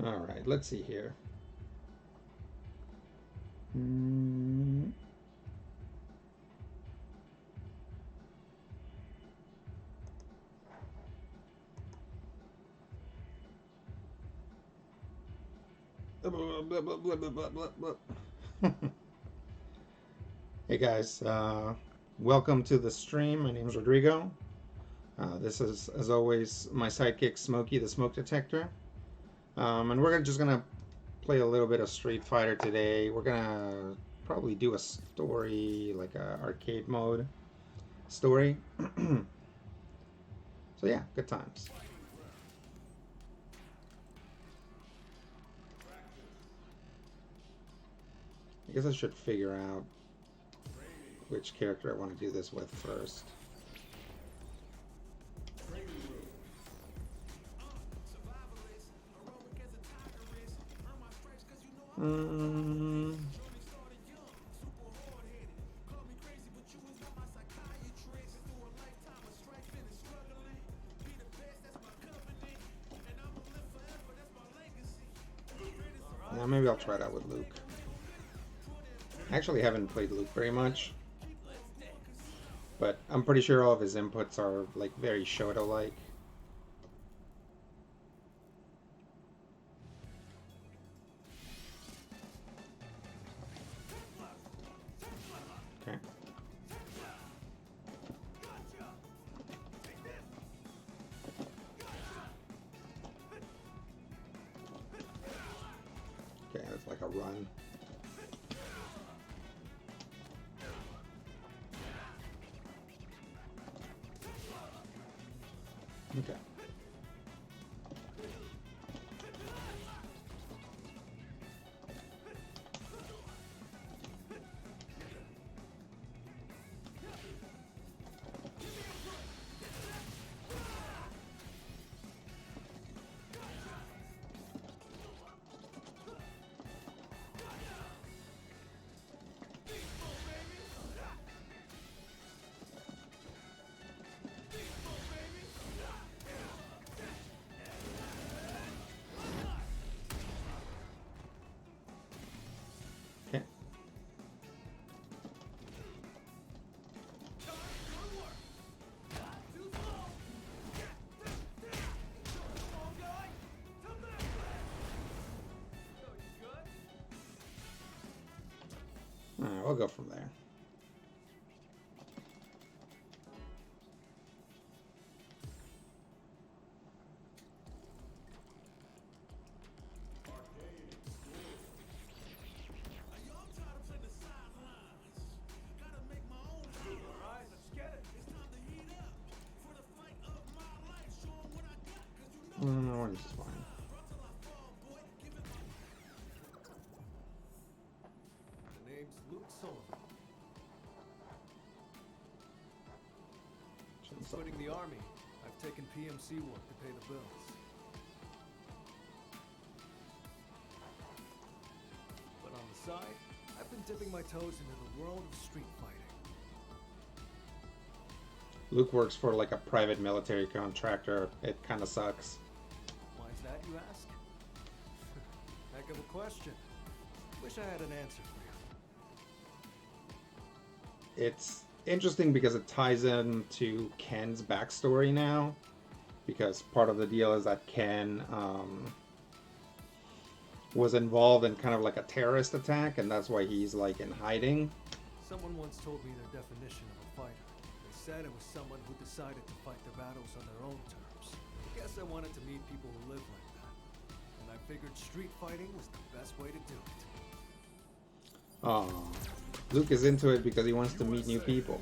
All right, let's see here. Mm. Hey guys, welcome to the stream. My name is Rodrigo. This is, as always, my sidekick Smokey, the smoke detector. And we're just gonna play a little bit of Street Fighter today. We're gonna probably do a story, like a arcade mode story. So yeah, good times. I guess I should figure out which character I want to do this with first. Mm. Yeah, maybe I'll try that with Luke. I actually haven't played Luke very much, but I'm pretty sure all of his inputs are like very Shoto-like. Okay. Okay, that's like a run. Okay. Okay. All right, we'll go from there. Orange is fine. The name's Luke Sullivan. Since quitting the army, I've taken PMC work to pay the bills. But on the side, I've been dipping my toes into the world of street fighting. Luke works for like a private military contractor. It kind of sucks. Why is that, you ask? Heck of a question. Wish I had an answer for you. It's interesting because it ties into Ken's backstory now. Because part of the deal is that Ken was involved in kind of like a terrorist attack, and that's why he's like in hiding. Someone once told me their definition of a fighter. They said it was someone who decided to fight their battles on their own terms. I guess I wanted to meet people who live like that. And I figured street fighting was the best way to do it. Oh, Luke is into it because he wants to meet new people.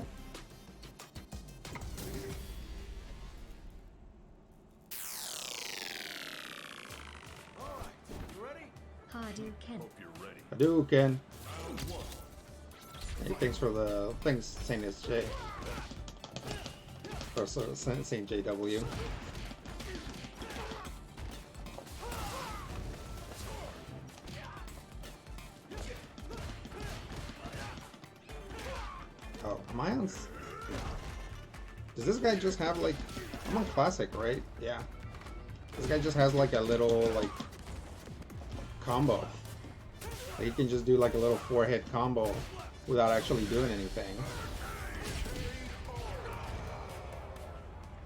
Alright, you ready? Hadouken. Hope you're ready. Hadouken. Round one. Hey, thanks, Saint SJ. Or Saint JW. Oh, am I on? Does this guy just have like? I'm on classic, right? Yeah. This guy just has like a little like combo. Like he can just do like a little 4-hit combo without actually doing anything.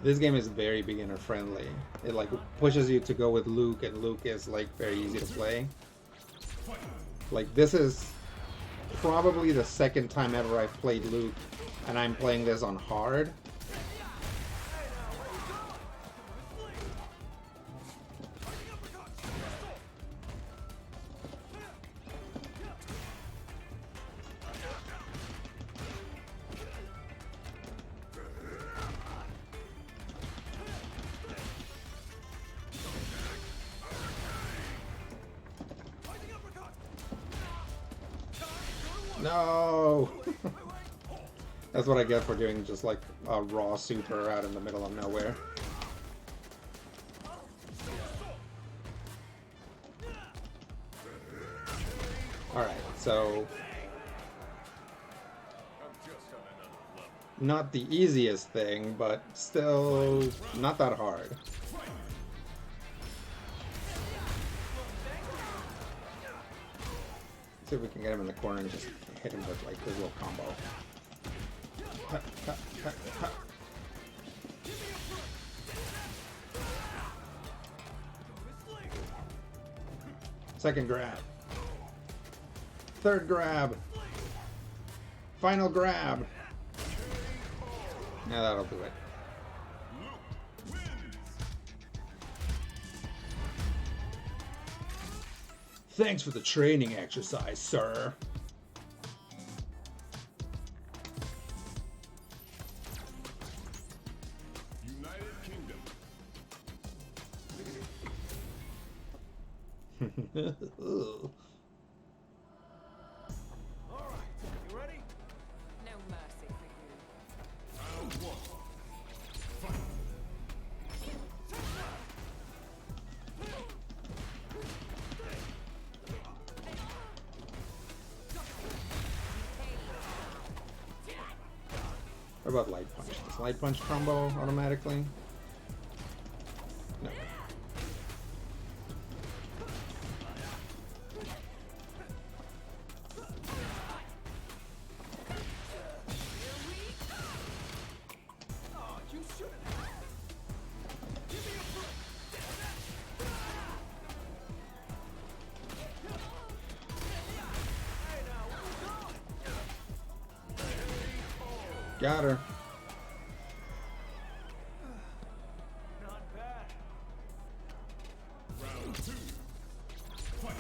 This game is very beginner friendly. It like pushes you to go with Luke, and Luke is like very easy to play. Like this is probably the second time ever I've played Luke, and I'm playing this on hard. No! That's what I get for doing just like a raw super out in the middle of nowhere. Alright, so... not the easiest thing, but still not that hard. See if we can get him in the corner and just hit him with like this little combo. Ha, ha, ha, ha. Second grab. Third grab. Final grab. Now that'll do it. Thanks for the training exercise, sir. United Kingdom. Alright, you ready? No mercy for you. Round one. What about light punch? Does light punch combo automatically? No. Oh, you shouldn't. Got her. Not bad. Round two. Fight.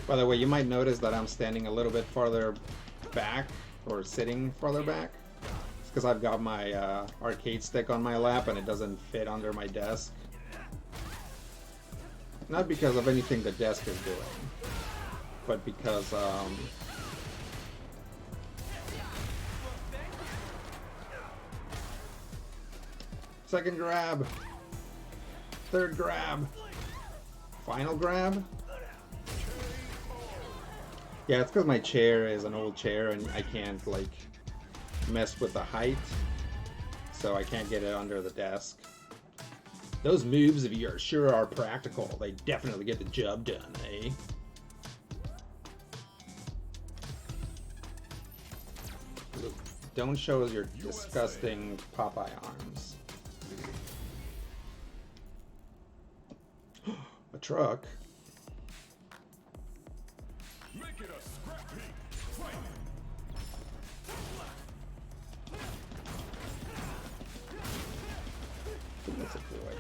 By the way, you might notice that I'm standing a little bit farther back, or sitting farther back. It's because I've got my arcade stick on my lap and it doesn't fit under my desk. Not because of anything the desk is doing, but because second grab, third grab, final grab. Yeah, it's because my chair is an old chair and I can't like mess with the height, so I can't get it under the desk. Those moves, if you are sure are practical, they definitely get the job done, eh? Look, don't show us your disgusting Popeye arms. A truck. Make it a scrappy fight. That's a boy.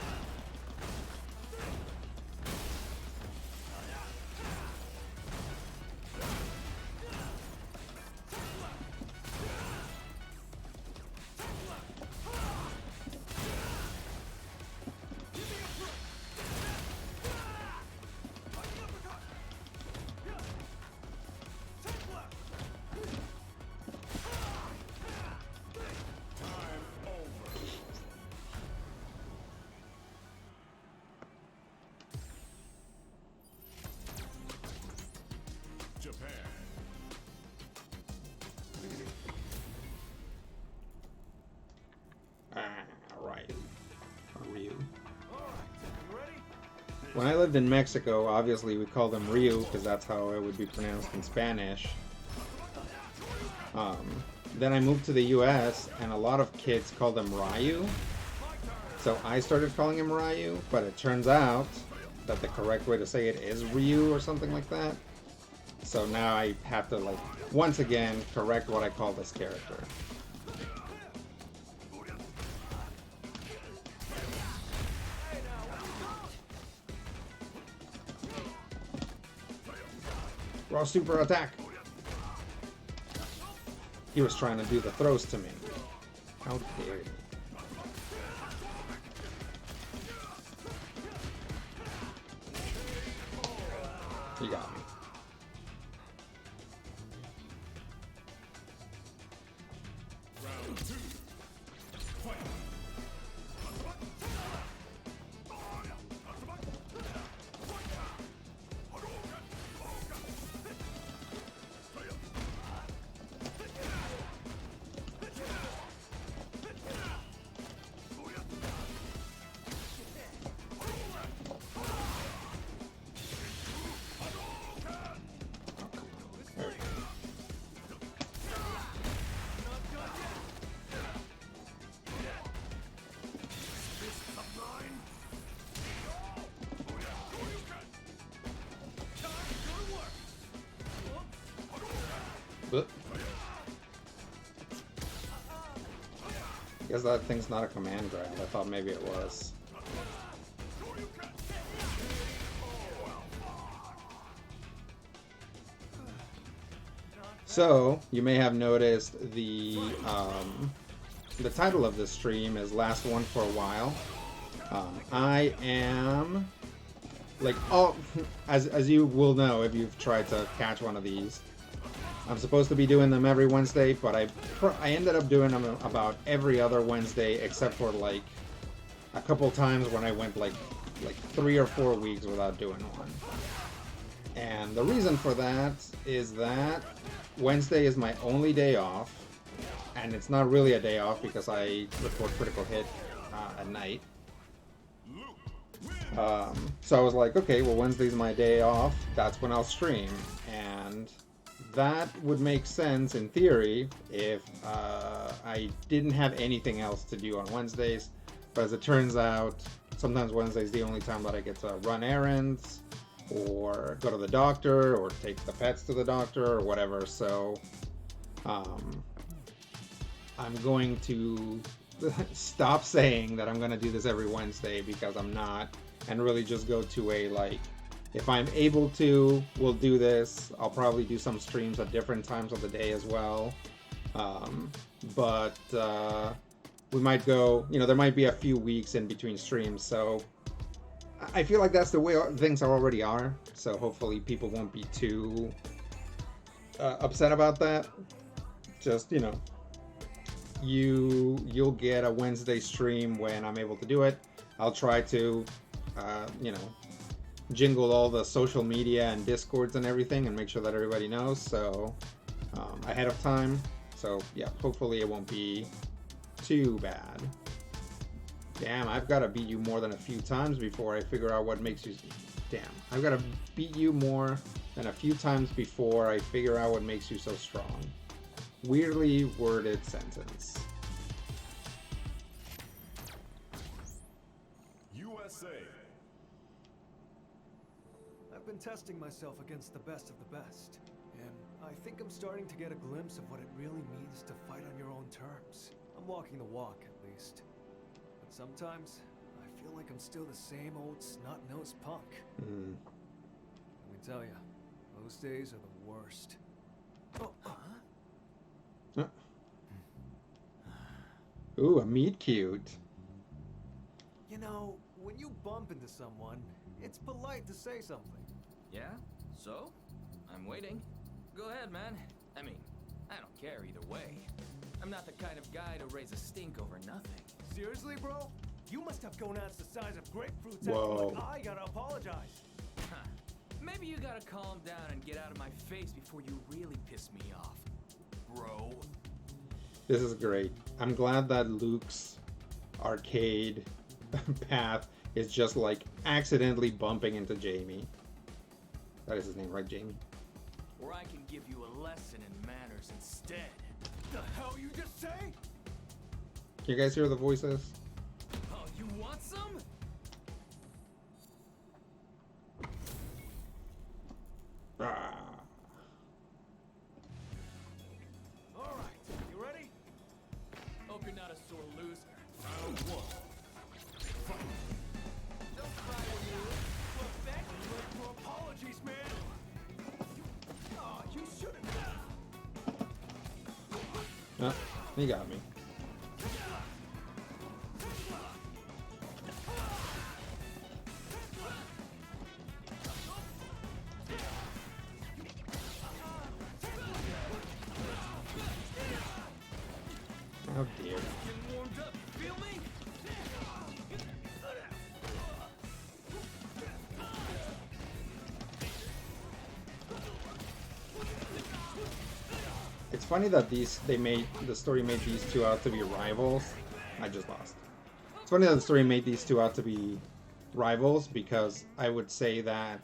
when I lived in Mexico, obviously we called him Ryu because that's how it would be pronounced in Spanish. Then I moved to the US and a lot of kids called him Ryu. So I started calling him Ryu, but it turns out that the correct way to say it is Ryu or something like that. So now I have to, like, once again correct what I call this character. Raw super attack! He was trying to do the throws to me. How dare you. You got me. Round 2. Fight. But I guess that thing's not a command grab. I thought maybe it was. So you may have noticed the title of this stream is Last One for a While. I am like as you will know if you've tried to catch one of these. I'm supposed to be doing them every Wednesday, but I ended up doing them about every other Wednesday, except for like a couple times when I went like 3 or 4 weeks without doing one. And the reason for that is that Wednesday is my only day off, and it's not really a day off because I record Critical Hit at night. So I was like, okay, well, Wednesday's my day off. That's when I'll stream, and that would make sense in theory if I didn't have anything else to do on Wednesdays. But as it turns out, sometimes Wednesday's the only time that I get to run errands or go to the doctor or take the pets to the doctor or whatever. So I'm going to stop saying that I'm going to do this every Wednesday because I'm not, and really just go to a, like, if I'm able to, we'll do this. I'll probably do some streams at different times of the day as well. But we might go, there might be a few weeks in between streams. So I feel like that's the way things already are. So hopefully people won't be too upset about that. Just, you'll get a Wednesday stream when I'm able to do it. I'll try to, jingle all the social media and Discords and everything and make sure that everybody knows, so ahead of time. So yeah, hopefully it won't be too bad. Damn, I've got to beat you more than a few times before I figure out what makes you... Damn, I've got to beat you more than a few times before I figure out what makes you so strong. Weirdly worded sentence. USA. I've been testing myself against the best of the best, and I think I'm starting to get a glimpse of what it really means to fight on your own terms. I'm walking the walk, at least. But sometimes, I feel like I'm still the same old snot-nosed punk. Let me tell you, those days are the worst. Ooh, a meet cute. When you bump into someone, it's polite to say something. Yeah? So? I'm waiting. Go ahead, man. I mean, I don't care either way. I'm not the kind of guy to raise a stink over nothing. Seriously, bro? You must have gonads the size of grapefruits. Whoa. Like I gotta apologize. Huh. Maybe you gotta calm down and get out of my face before you really piss me off, bro. This is great. I'm glad that Luke's arcade path is just like accidentally bumping into Jamie. That is his name, right, Jamie? Or I can give you a lesson in manners instead. The hell you just say? Can you guys hear the voices? Oh, you want some? Ah. All right, you ready? Hope you're not a sore loser. Round one. Fight. Don't cry when you lose. Look, thank you for apologies, man. Oh, you shouldn't have. Ah, he got me. Oh dear. Getting warmed up, you feel me? It's funny that the story made these two out to be rivals. I just lost. It's funny that the story made these two out to be rivals because I would say that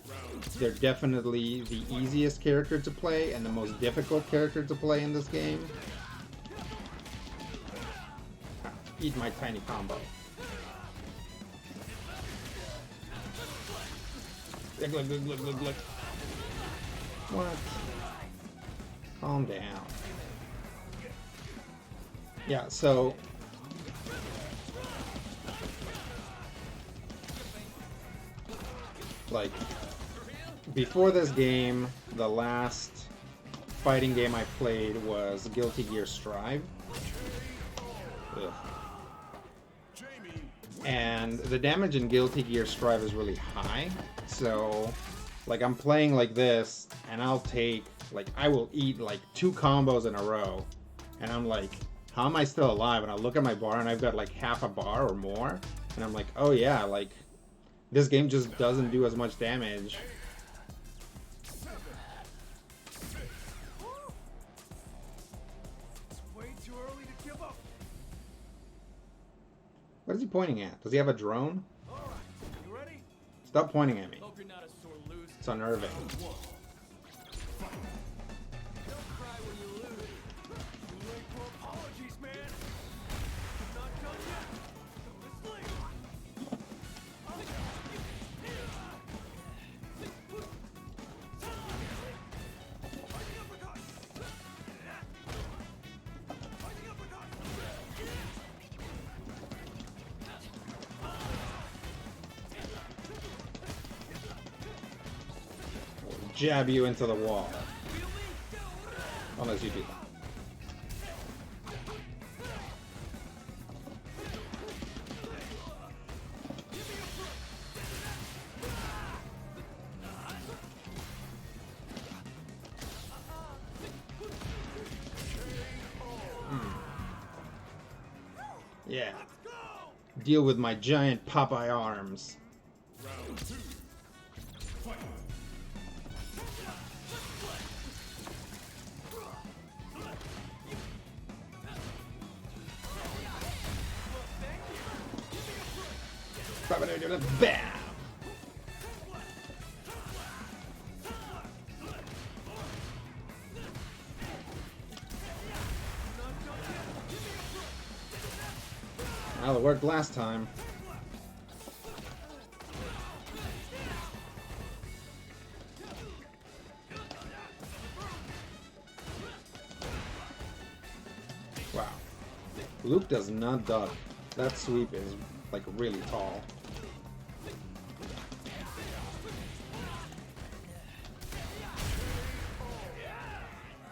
they're definitely the easiest character to play and the most difficult character to play in this game. Eat my tiny combo. Look, look, look, look, look, look. What? Calm down. Yeah, so like before this game, the last fighting game I played was Guilty Gear Strive. Ugh. And the damage in Guilty Gear Strive is really high. So like I'm playing like this and I'll take like I will eat like 2 combos in a row and I'm like, how am I still alive? And I look at my bar and I've got like half a bar or more and I'm like, oh yeah, like this game just doesn't do as much damage. It's way too early to give up. What is he pointing at? Does he have a drone? All right, you ready? Stop pointing at me. Hope you're not a sore loser. It's unnerving. Don't cry when you lose. Too late for apologies, man. I'm not done yet. Don't miss Jab you into the wall. Unless you do that. Yeah. Deal with my giant Popeye arms. Round two. Fight. Bam! Well, it worked last time. Wow. Luke does not duck. That sweep is like really tall.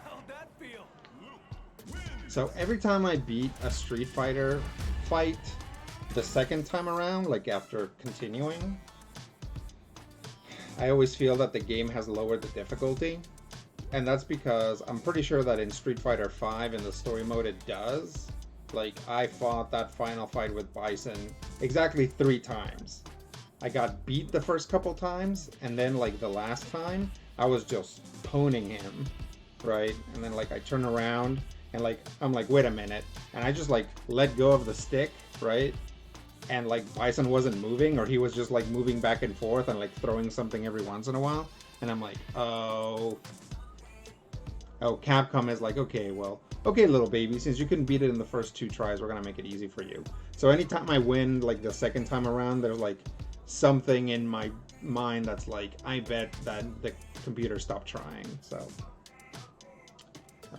How'd that feel? So every time I beat a Street Fighter fight the second time around, like after continuing, I always feel that the game has lowered the difficulty. And that's because I'm pretty sure that in Street Fighter V in the story mode it does. Like, I fought that final fight with Bison exactly 3 times. I got beat the first couple times, and then like the last time, I was just poning him, right? And then like I turn around, and like I'm like, wait a minute, and I just like let go of the stick, right? and like Bison wasn't moving, or he was just like moving back and forth and like throwing something every once in a while. And I'm like, oh, Capcom is like, okay, well, okay, little baby, since you couldn't beat it in the first 2 tries, we're gonna make it easy for you. So anytime I win, like the second time around, there's like something in my mind that's like, I bet that the computer stopped trying. So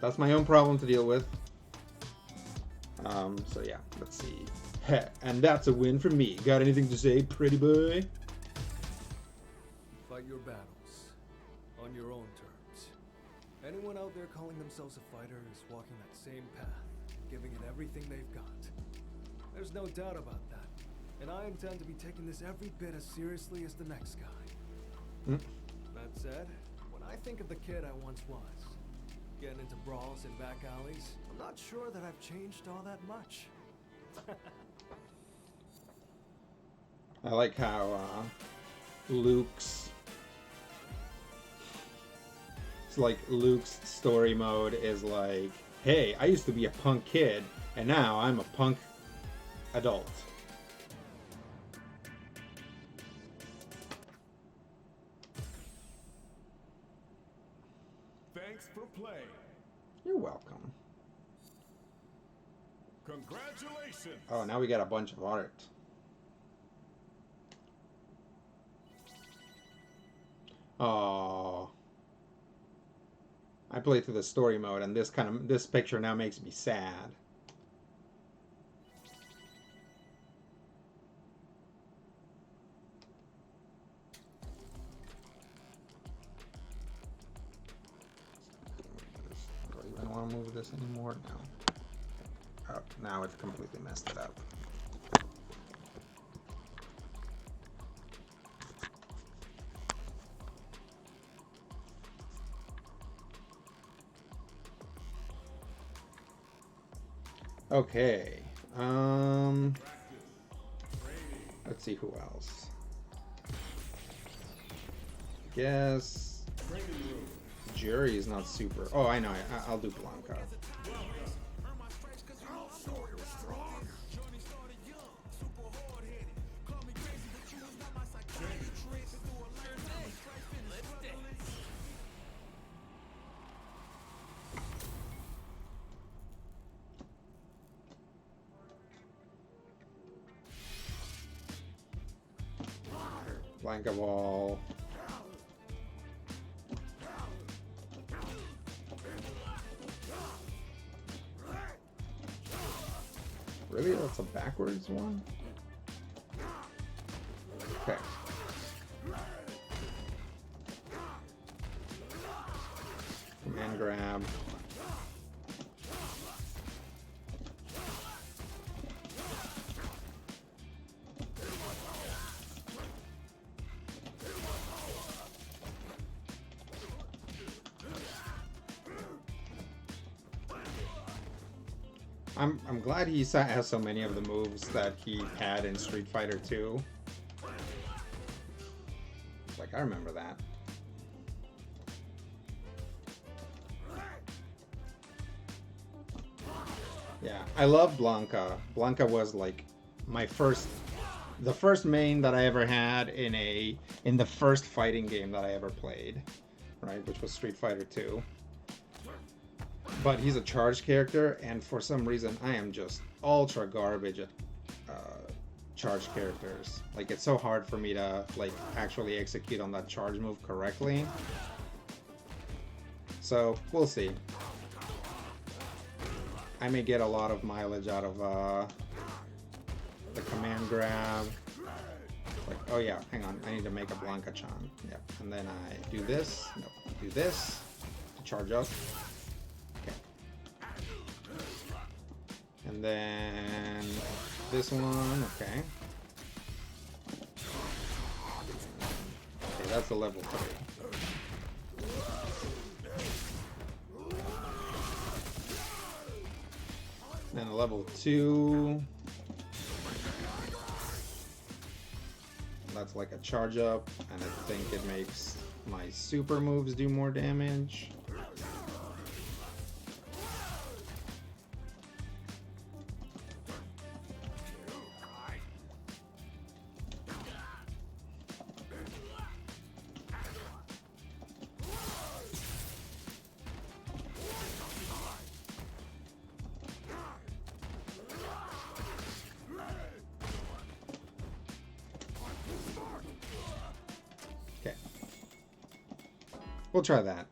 that's my own problem to deal with. So yeah, let's see. Heh, and that's a win for me. Got anything to say, pretty boy? Fight your battles on your own terms. Anyone out there calling themselves a fighter is walking that same path, giving it everything they've got. There's no doubt about that. And I intend to be taking this every bit as seriously as the next guy. That said, when I think of the kid I once was, getting into brawls in back alleys, I'm not sure that I've changed all that much. I like how Luke's story mode is like, hey, I used to be a punk kid, and now I'm a punk adult. Thanks for playing. You're welcome. Congratulations. Oh, now we got a bunch of art. Oh, I played through the story mode, and this picture now makes me sad. Do I even want to move this anymore? No. Oh, now it's completely messed it up. Okay. Let's see who else. Guess Jerry is not super. Oh, I know. I'll do Blanca. Blanca wall. Really? That's a backwards one? Okay. Command grab. I'm glad he has so many of the moves that he had in Street Fighter 2. Like, I remember that. Yeah, I love Blanca. Blanca was like my the first main that I ever had in the first fighting game that I ever played, right, which was Street Fighter 2. But he's a charged character, and for some reason I am just ultra garbage at charged characters. Like, it's so hard for me to like actually execute on that charge move correctly. So we'll see. I may get a lot of mileage out of the command grab. Like, oh yeah, hang on, I need to make a Blanca-chan. Yep, and then I do this. Nope, do this to charge up. And then this one, okay. Okay, that's a level 3. Then a level 2. That's like a charge up, and I think it makes my super moves do more damage. We'll try that.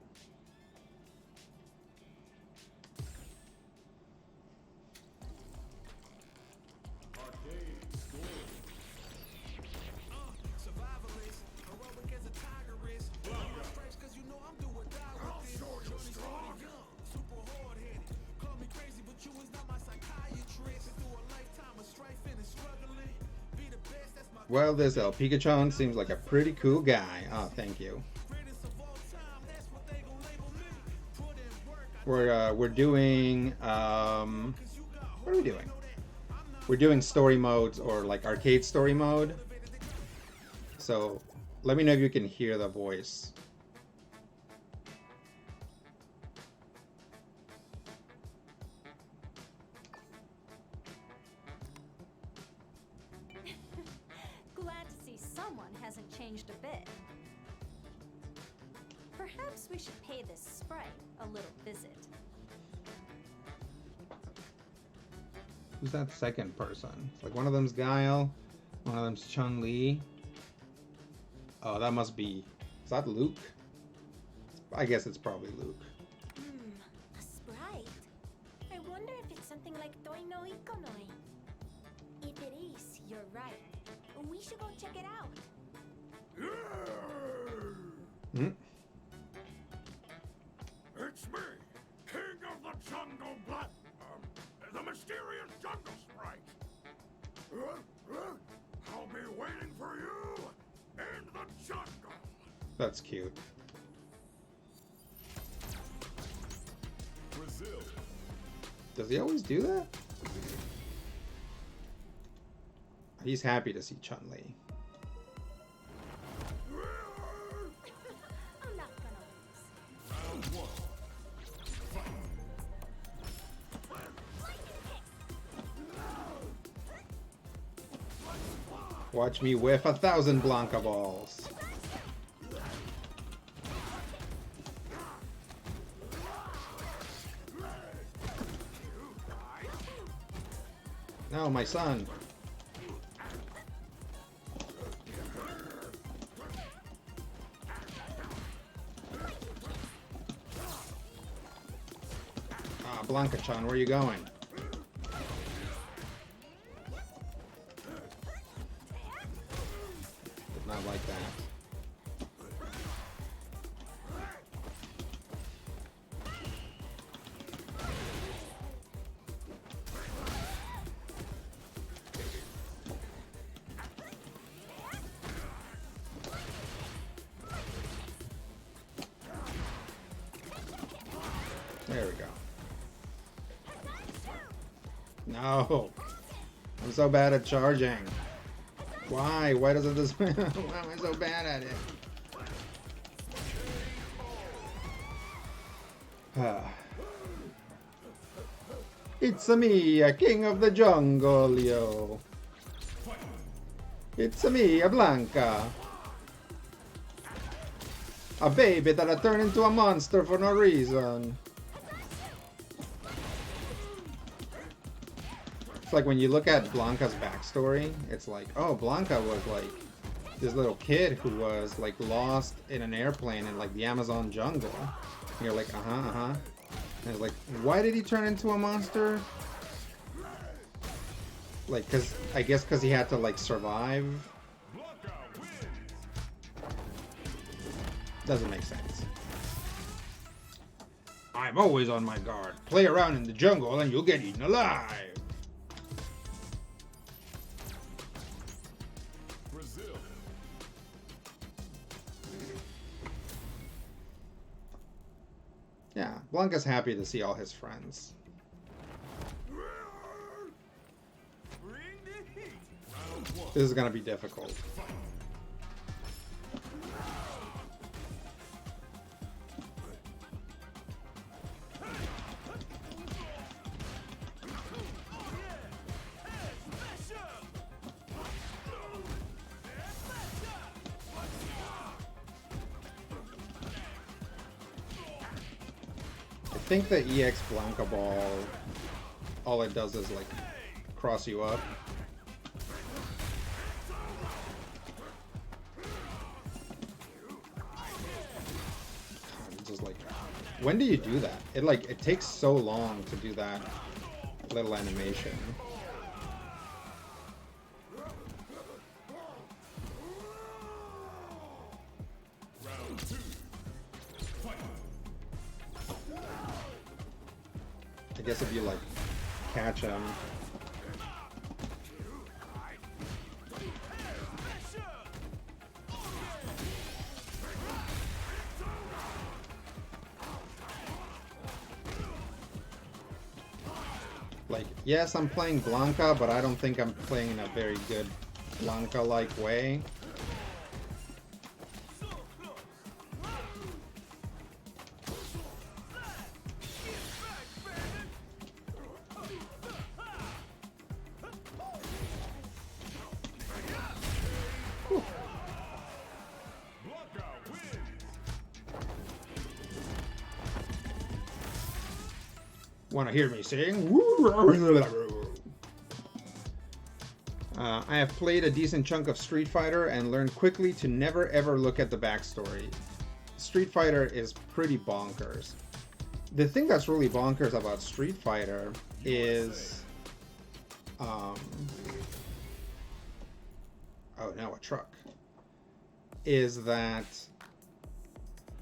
Well, this El Pikachu seems like a pretty cool guy. Oh, thank you. We're doing what are we doing? We're doing story modes or like arcade story mode. So let me know if you can hear the voice. Glad to see someone hasn't changed a bit. Perhaps we should pay this sprite a little visit. Who's that second person? It's like one of them's Guile, one of them's Chun-Li. Oh, that must be... Is that Luke? I guess it's probably Luke. A sprite? I wonder if it's something like Toi no Ikonoi. If it is, you're right. We should go check it out. Hmm? It's me, King of the Jungle Black. The mysterious jungle sprite. I'll be waiting for you in the jungle. That's cute. Brazil. Does he always do that? He's happy to see Chun-Li. I'm not gonna lose. Round one. Watch me whiff 1,000 Blanca balls. No, my son. Ah, Blanca-chan, where are you going? Did not like that. There we go. No. I'm so bad at charging. Why? Why does it this? Why am I so bad at it? It's me, a king of the jungle, yo. It's me, a Blanca. A baby that I turned into a monster for no reason. It's like when you look at Blanca's backstory, it's like, oh, Blanca was like this little kid who was like lost in an airplane in like the Amazon jungle. And you're like, uh-huh. And it's like, why did he turn into a monster? Like, I guess because he had to like survive. Doesn't make sense. I'm always on my guard. Play around in the jungle and you'll get eaten alive. Brazil. Yeah, Blanca's happy to see all his friends. Bring the heat. Round one. This is gonna be difficult. I think the EX Blanca ball, all it does is like cross you up. When do you do that? It takes so long to do that little animation. I guess if you like catch him. Like, yes, I'm playing Blanca, but I don't think I'm playing in a very good Blanca-like way. Want to hear me sing? I have played a decent chunk of Street Fighter and learned quickly to never ever look at the backstory. Street Fighter is pretty bonkers. The thing that's really bonkers about Street Fighter is... oh no, a truck. Is that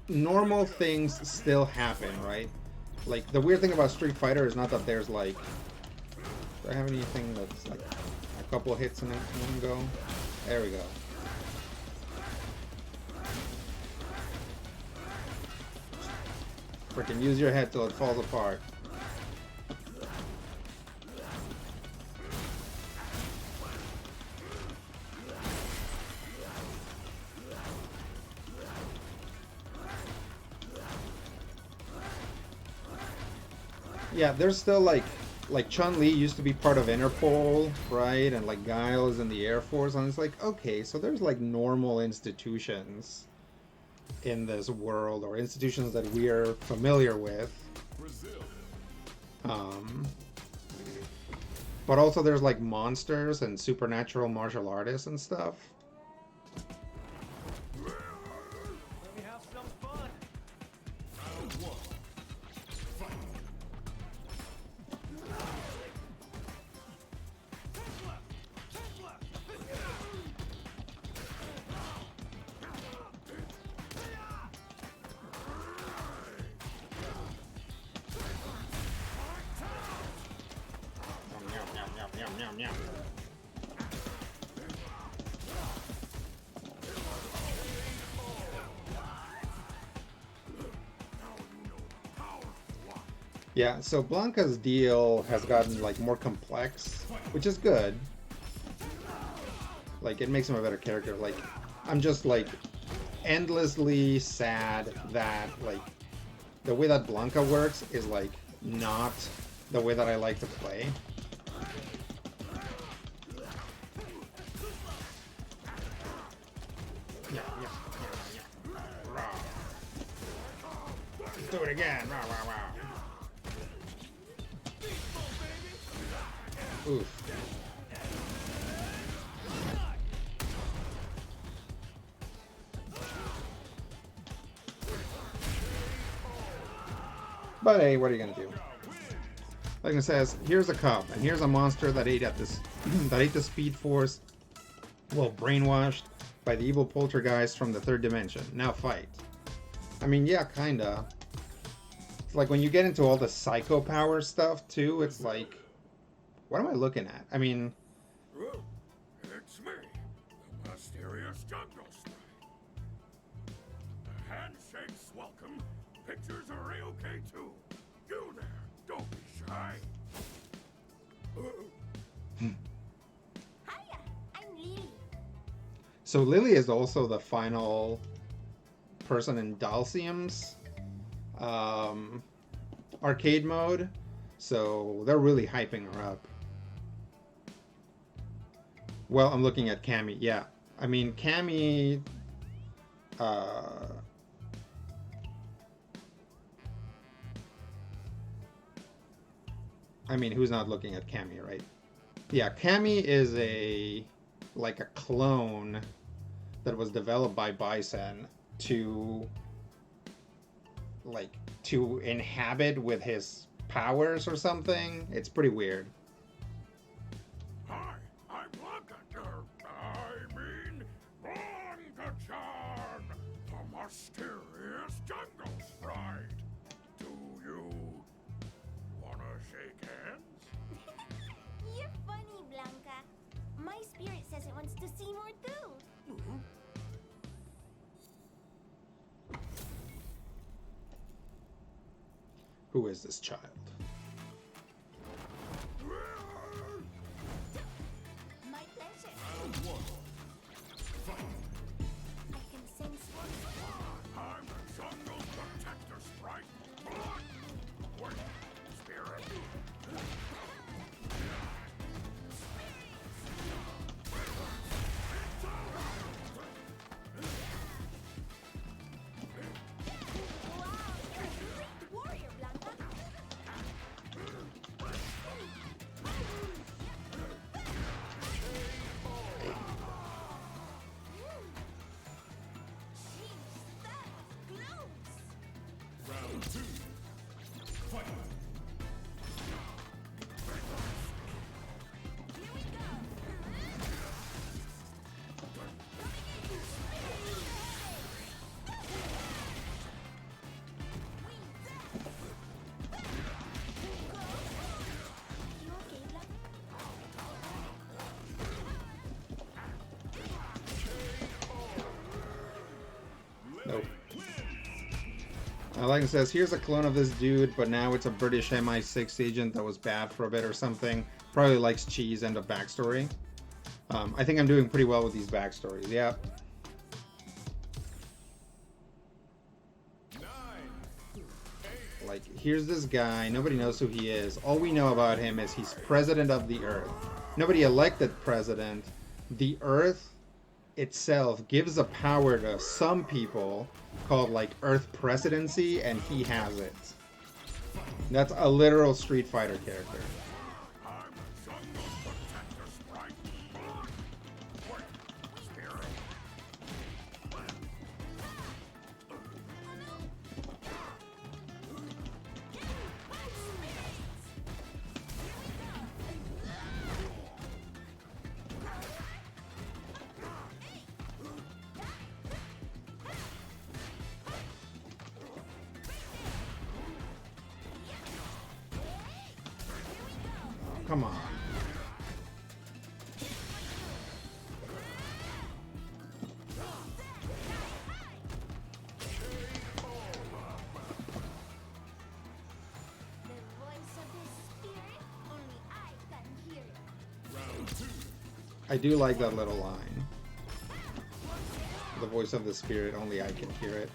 normal things still happen, right? Like, the weird thing about Street Fighter is not that there's, like... Do I have anything that's, like, a couple hits in one go? There we go. Freaking use your head till it falls apart. Yeah, there's still like Chun-Li used to be part of Interpol, right? And like Guile is in the Air Force, and it's like, okay, so there's like normal institutions in this world, or institutions that we are familiar with. But also there's like monsters and supernatural martial artists and stuff. Let me have some fun. Yeah, so Blanca's deal has gotten like more complex, which is good. Like, it makes him a better character. Like, I'm just like endlessly sad that like the way that Blanca works is like not the way that I like to play. Yeah. Rah. Do it again. Rah, rah, rah. Oof. But hey, what are you gonna do? Like it says, here's a cub, and here's a monster that ate at this that ate the Speed Force, well, brainwashed by the evil poltergeist from the third dimension. Now fight. I mean, yeah, kinda. It's like when you get into all the psycho power stuff too, it's like, what am I looking at? I mean... It's me, the mysterious jungle sprite. The handshake's welcome. Pictures are A-okay too. You there, don't be shy. Hiya, I'm Lily. So Lily is also the final person in Dalcium's arcade mode. So they're really hyping her up. Well, I'm looking at Cammy. Yeah, I mean Cammy. I mean, who's not looking at Cammy, right? Yeah, Cammy is like a clone that was developed by Bison to like to inhabit with his powers or something. It's pretty weird. Hi, I'm Blanca-chan, the mysterious jungle sprite. Do you wanna shake hands? You're funny, Blanca. My spirit says it wants to see more too. Who is this child? My pleasure. I can sense I'm the jungle protector sprite. Wait, spirit. Wow, you're a great warrior, Blanca. Jeez, that glows. Here we go. You okay, Blanca? Nope. Like it says, here's a clone of this dude, but now it's a British MI6 agent that was bad for a bit or something. Probably likes cheese and a backstory. I think I'm doing pretty well with these backstories. Yeah. Like, here's this guy. Nobody knows who he is. All we know about him is he's president of the Earth. Nobody elected president. The Earth itself gives a power to some people called like Earth Presidency, and he has it. That's a literal Street Fighter character. I'm the jungle protector sprite. Wait, spirit. Come on. The voice of the spirit, only I can hear it. I do like that little line. The voice of the spirit, only I can hear it.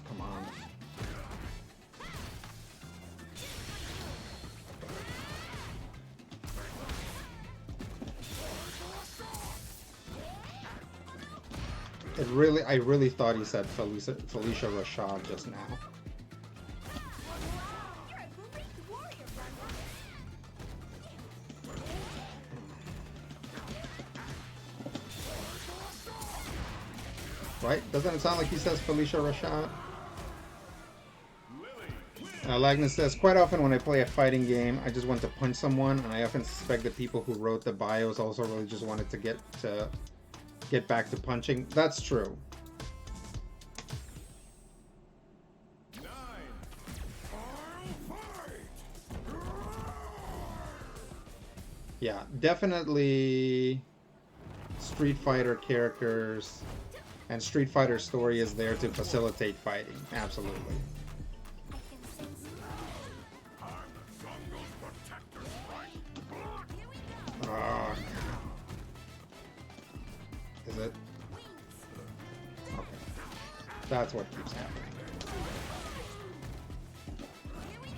Come on. I really thought he said Felicia Rashad just now. You're a great warrior, Blanca. Right? Doesn't it sound like he says Felicia Rashad? Lagna says, quite often when I play a fighting game, I just want to punch someone, and I often suspect the people who wrote the bios also really just wanted to get back to punching. That's true. Yeah, definitely Street Fighter characters and Street Fighter story is there to facilitate fighting. Absolutely. I can sense I'm the jungle's protector sprite. Here we go. Ah. Is it? Okay. That's what keeps happening. Here we go.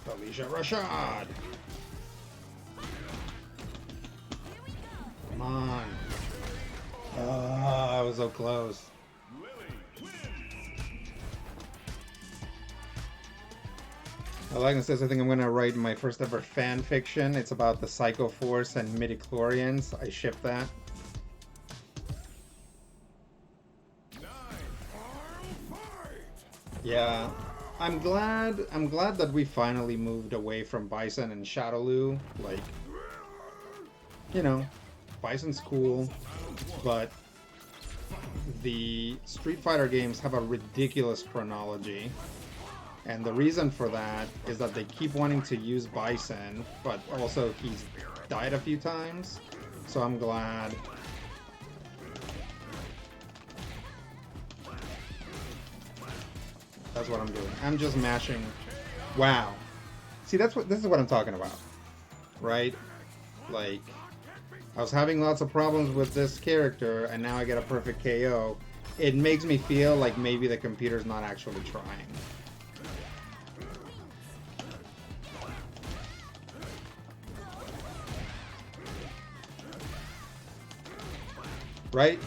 Felicia Rashad. Come on. I was so close. Like says, I think I'm gonna write my first ever fan fiction. It's about the Psycho Force and midichlorians. I ship that. Yeah, I'm glad that we finally moved away from Bison and Shadowloo. Like, you know, Bison's cool, but the Street Fighter games have a ridiculous chronology. And the reason for that is that they keep wanting to use Bison, but also he's died a few times. So I'm glad. That's what I'm doing. I'm just mashing. Wow. See, this is what I'm talking about. Right? Like, I was having lots of problems with this character, and now I get a perfect KO. It makes me feel like maybe the computer's not actually trying. Right?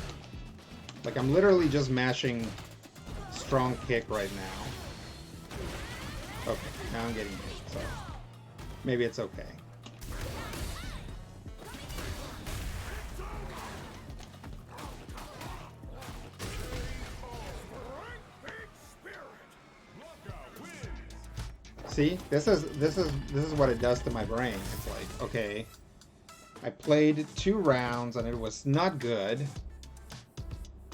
Like, I'm literally just mashing strong kick right now. Okay, now I'm getting hit, so maybe it's okay. See, this is what it does to my brain. It's like, okay, I played 2 rounds and it was not good.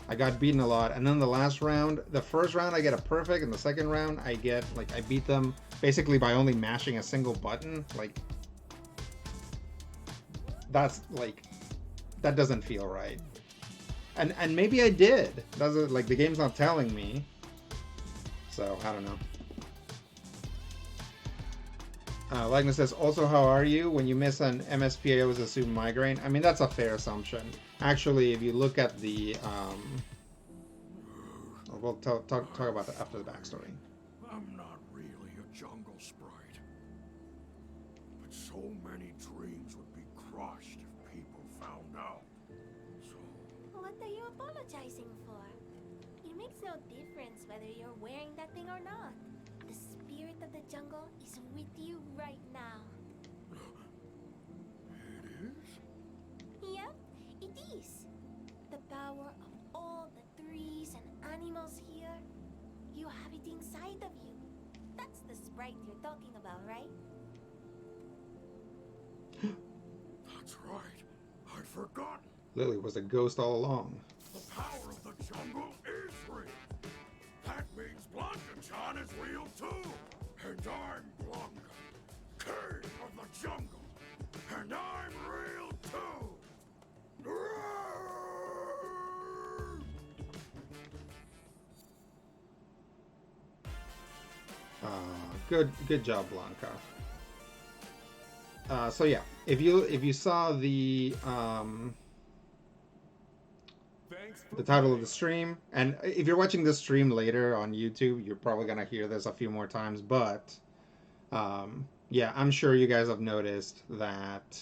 I got beaten a lot, and then the last round, the first round I get a perfect, and the second round I get, like, I beat them basically by only mashing a single button. Like, that's, like, that doesn't feel right. And maybe I did. Doesn't, like, the game's not telling me. So, I don't know. Ligna says, also, how are you? When you miss an MSPAO is assumed migraine. I mean, that's a fair assumption. Actually, if you look at the, we'll talk about that after the backstory. I'm not really a jungle sprite. But so many dreams would be crushed if people found out. So... What are you apologizing for? It makes no difference whether you're wearing that thing or not. The spirit of the jungle is with you right now. It is? Yep, it is. The power of all the trees and animals here. You have it inside of you. That's the sprite you're talking about, right? That's right. I'd forgotten. Lily was a ghost all along. The power of the jungle is real. That means Blanca-chan is real too. And I'm Blanca, king of the jungle. And I'm real too. Good job, Blanca. So yeah, if you saw the title of the stream, and if you're watching this stream later on YouTube, you're probably gonna hear this a few more times. But yeah, I'm sure you guys have noticed that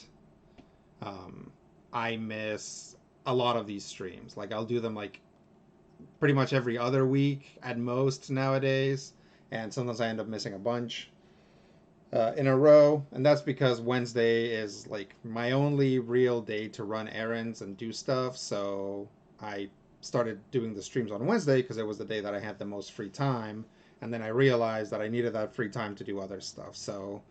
I miss a lot of these streams. Like, I'll do them like pretty much every other week at most nowadays, and sometimes I end up missing a bunch in a row, and that's because Wednesday is like my only real day to run errands and do stuff. So I started doing the streams on Wednesday because it was the day that I had the most free time, and then I realized that I needed that free time to do other stuff. So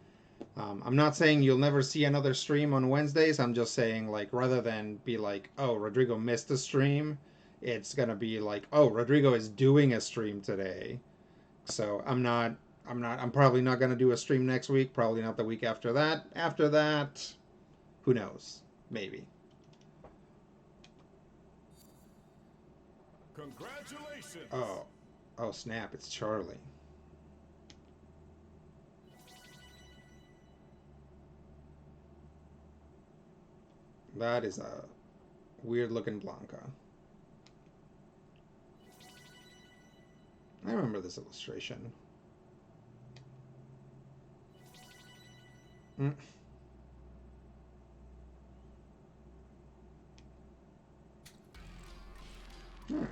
I'm not saying you'll never see another stream on Wednesdays. I'm just saying, like, rather than be like, oh, Rodrigo missed a stream, it's gonna be like, oh, Rodrigo is doing a stream today. So I'm probably not gonna do a stream next week. Probably not the week after that. After that, who knows? Maybe. Congratulations! Oh snap! It's Charlie. That is a weird looking Blanca. I remember this illustration. Mm. All right.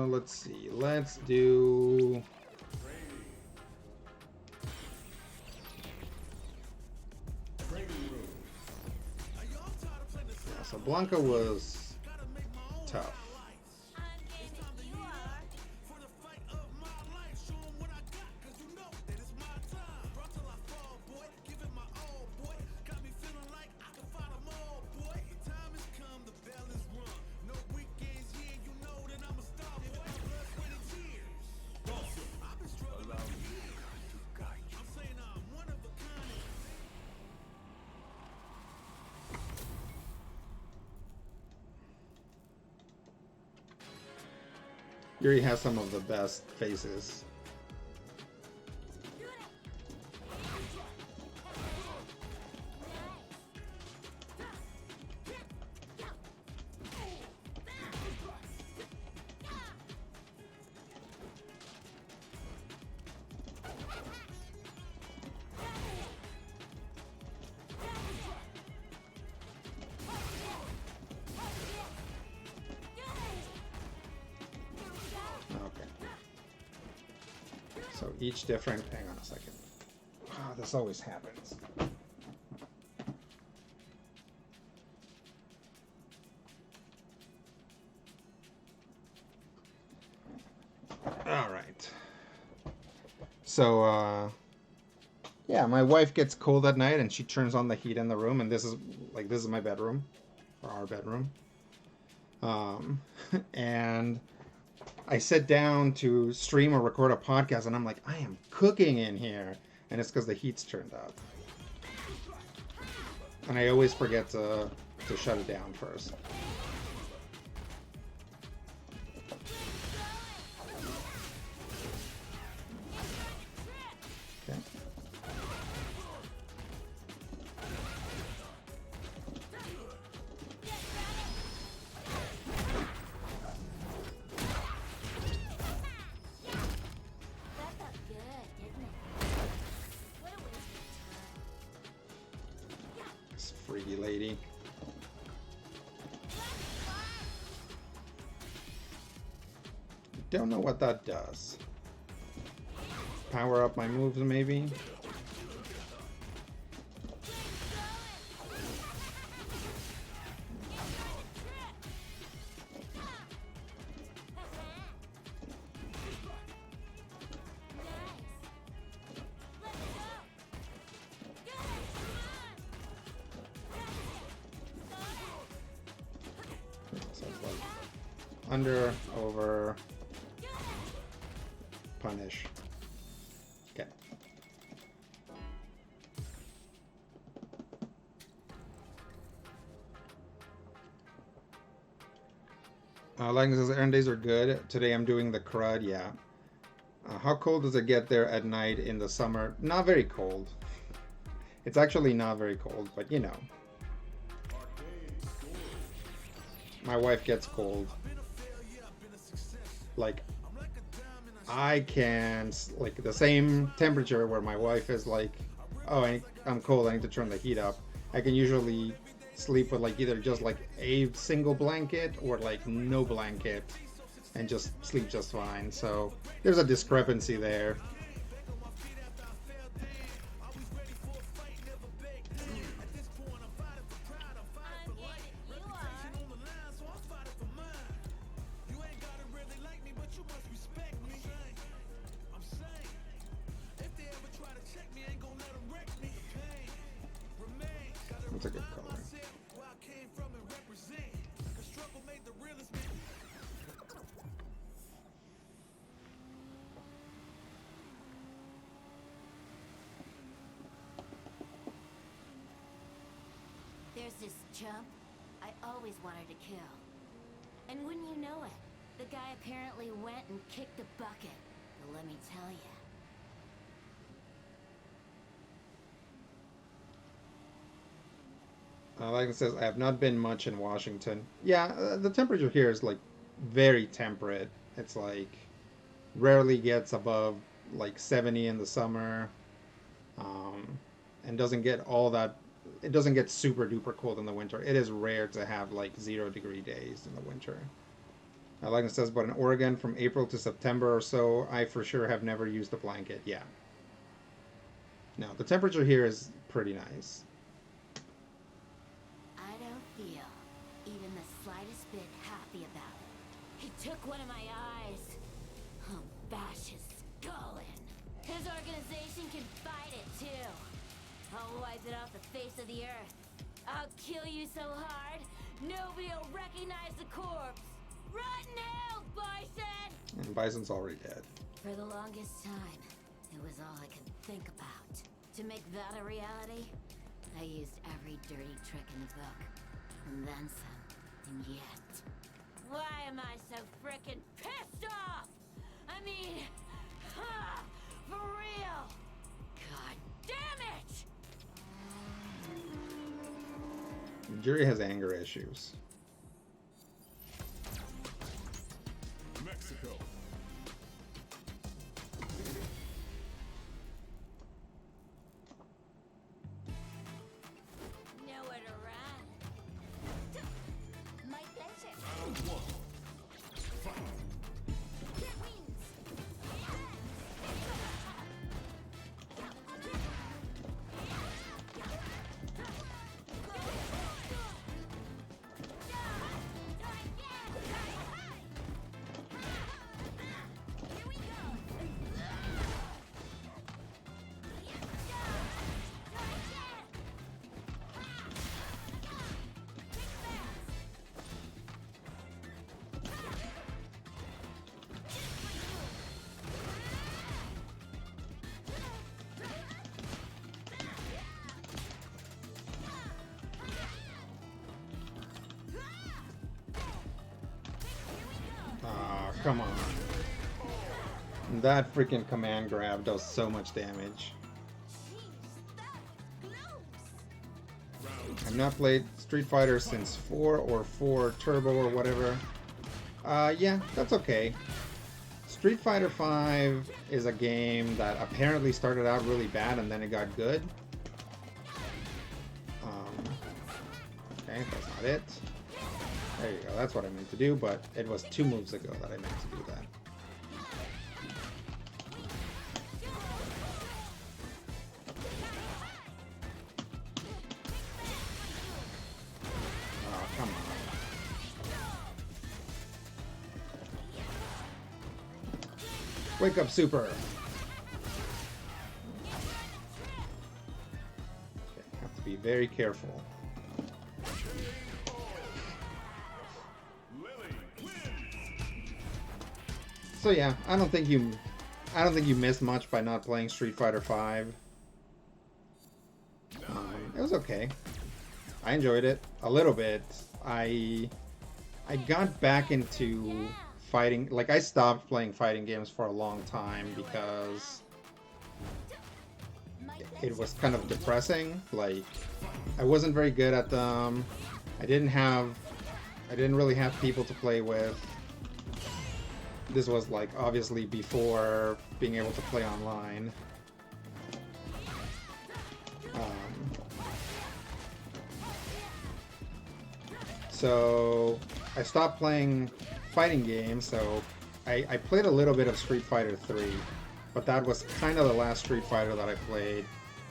Let's see. Let's do. Yeah, so Blanca was tough. Yuri has some of the best faces. So each different, hang on a second. Oh, this always happens. All right. So, yeah, my wife gets cold at night and she turns on the heat in the room, and this is my bedroom, or our bedroom. And I sit down to stream or record a podcast, and I'm like, I am cooking in here, and it's because the heat's turned up. And I always forget to shut it down first. Okay. This freaky lady. Don't know what that does. Power up my moves, maybe? So it's like under, over, punish. Okay. Lang says, Aaron days are good. Today I'm doing the crud, yeah. How cold does it get there at night in the summer? Not very cold. It's actually not very cold, but you know. My wife gets cold. Like, I can, like, the same temperature where my wife is like, oh, I'm cold, I need to turn the heat up. I can usually sleep with, like, either just, like, a single blanket or, like, no blanket and just sleep just fine. So there's a discrepancy there. There's this chump I always wanted to kill. And wouldn't you know it, the guy apparently went and kicked the bucket. But let me tell you. Like it says, I have not been much in Washington. Yeah, the temperature here is like very temperate. It's like rarely gets above like 70 in the summer, um, and doesn't get all that. It doesn't get super duper cold in the winter. It is rare to have like 0 degree days in the winter. Like it says, but in Oregon from April to September or so, I for sure have never used a blanket. Yeah. No, the temperature here is pretty nice. I don't feel even the slightest bit happy about it. He took one of my eyes. I'll bash his skull in. His organization can fight it too. I'll wipe it off the face of the earth. I'll kill you so hard, nobody'll recognize the corpse. Run now, Bison! And Bison's already dead. For the longest time, it was all I could think about. To make that a reality, I used every dirty trick in the book. And then some. And yet... Why am I so frickin' pissed off? I mean... for real! God damn it! Jury has anger issues. Mexico. Nowhere to run. My pleasure. Round one. Fight. Get wings! Come on. That freaking command grab does so much damage. I've not played Street Fighter since 4 or 4 Turbo or whatever. Yeah, that's okay. Street Fighter 5 is a game that apparently started out really bad and then it got good. Okay, that's not it. There you go, that's what I meant to do, but it was 2 moves ago that I meant to do that. Oh, come on. Wake up, Super! Okay, have to be very careful. So yeah, I don't think you missed much by not playing Street Fighter 5. It was okay. I enjoyed it a little bit. I got back into fighting. Like, I stopped playing fighting games for a long time because it was kind of depressing. Like, I wasn't very good at them. I didn't really have people to play with. This was like obviously before being able to play online. So I stopped playing fighting games, so I played a little bit of Street Fighter 3, but that was kind of the last Street Fighter that I played.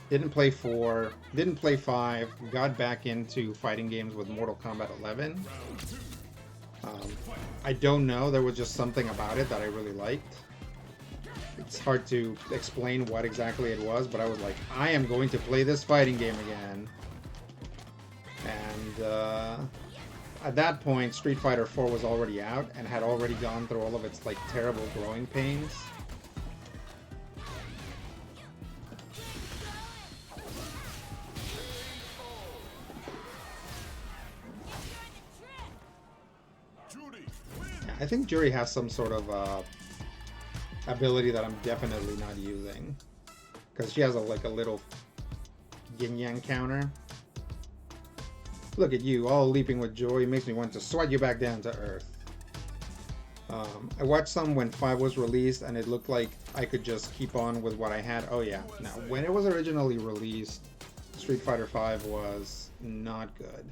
Didn't play 4, didn't play 5, got back into fighting games with Mortal Kombat 11. I don't know, there was just something about it that I really liked. It's hard to explain what exactly it was, but I was like, I am going to play this fighting game again. And at that point, Street Fighter 4 was already out and had already gone through all of its like terrible growing pains. Yeah, I think Jury has some sort of ability that I'm definitely not using. Because she has like a little yin-yang counter. Look at you, all leaping with joy. It makes me want to swat you back down to earth. I watched some when 5 was released, and it looked like I could just keep on with what I had. Oh yeah, now when it was originally released, Street Fighter 5 was not good.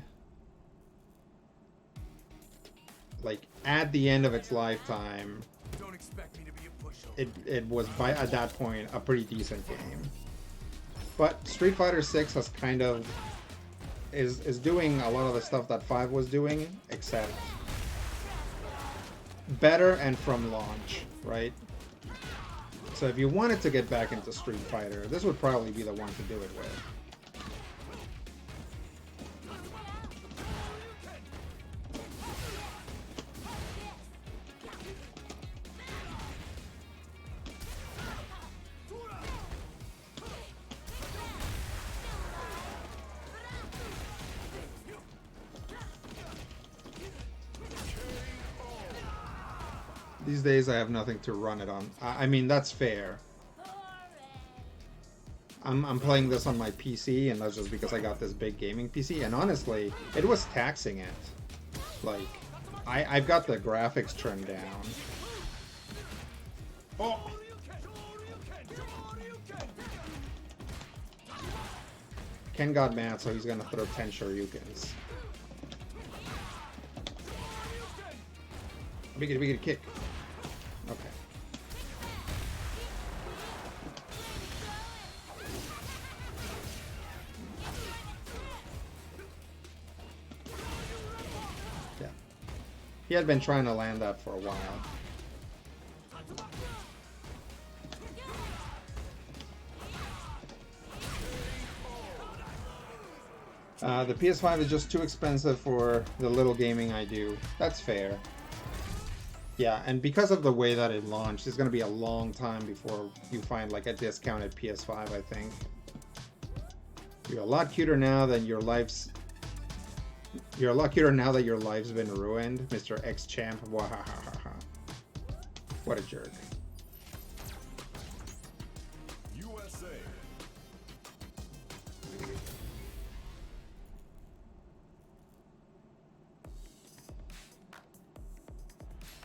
Like, at the end of its lifetime, Don't expect me to be a pushover. it was, by at that point, a pretty decent game. But Street Fighter 6 has kind of is doing a lot of the stuff that 5 was doing, except better and from launch, right? So if you wanted to get back into Street Fighter, this would probably be the one to do it with. These days I have nothing to run it on. I mean, that's fair. I'm playing this on my PC, and that's just because I got this big gaming PC, and honestly, it was taxing it. Like, I've got the graphics turned down. Oh! Ken got mad, so he's gonna throw 10 Shoryukens. Biggity kick. Okay. Yeah. He had been trying to land that for a while. The PS5 is just too expensive for the little gaming I do. That's fair. Yeah, and because of the way that it launched, it's going to be a long time before you find like a discounted PS5, I think. You're a lot cuter now that your life's... You're a lot cuter now that your life's been ruined, Mr. X-Champ. Wahahaha. What a jerk. USA.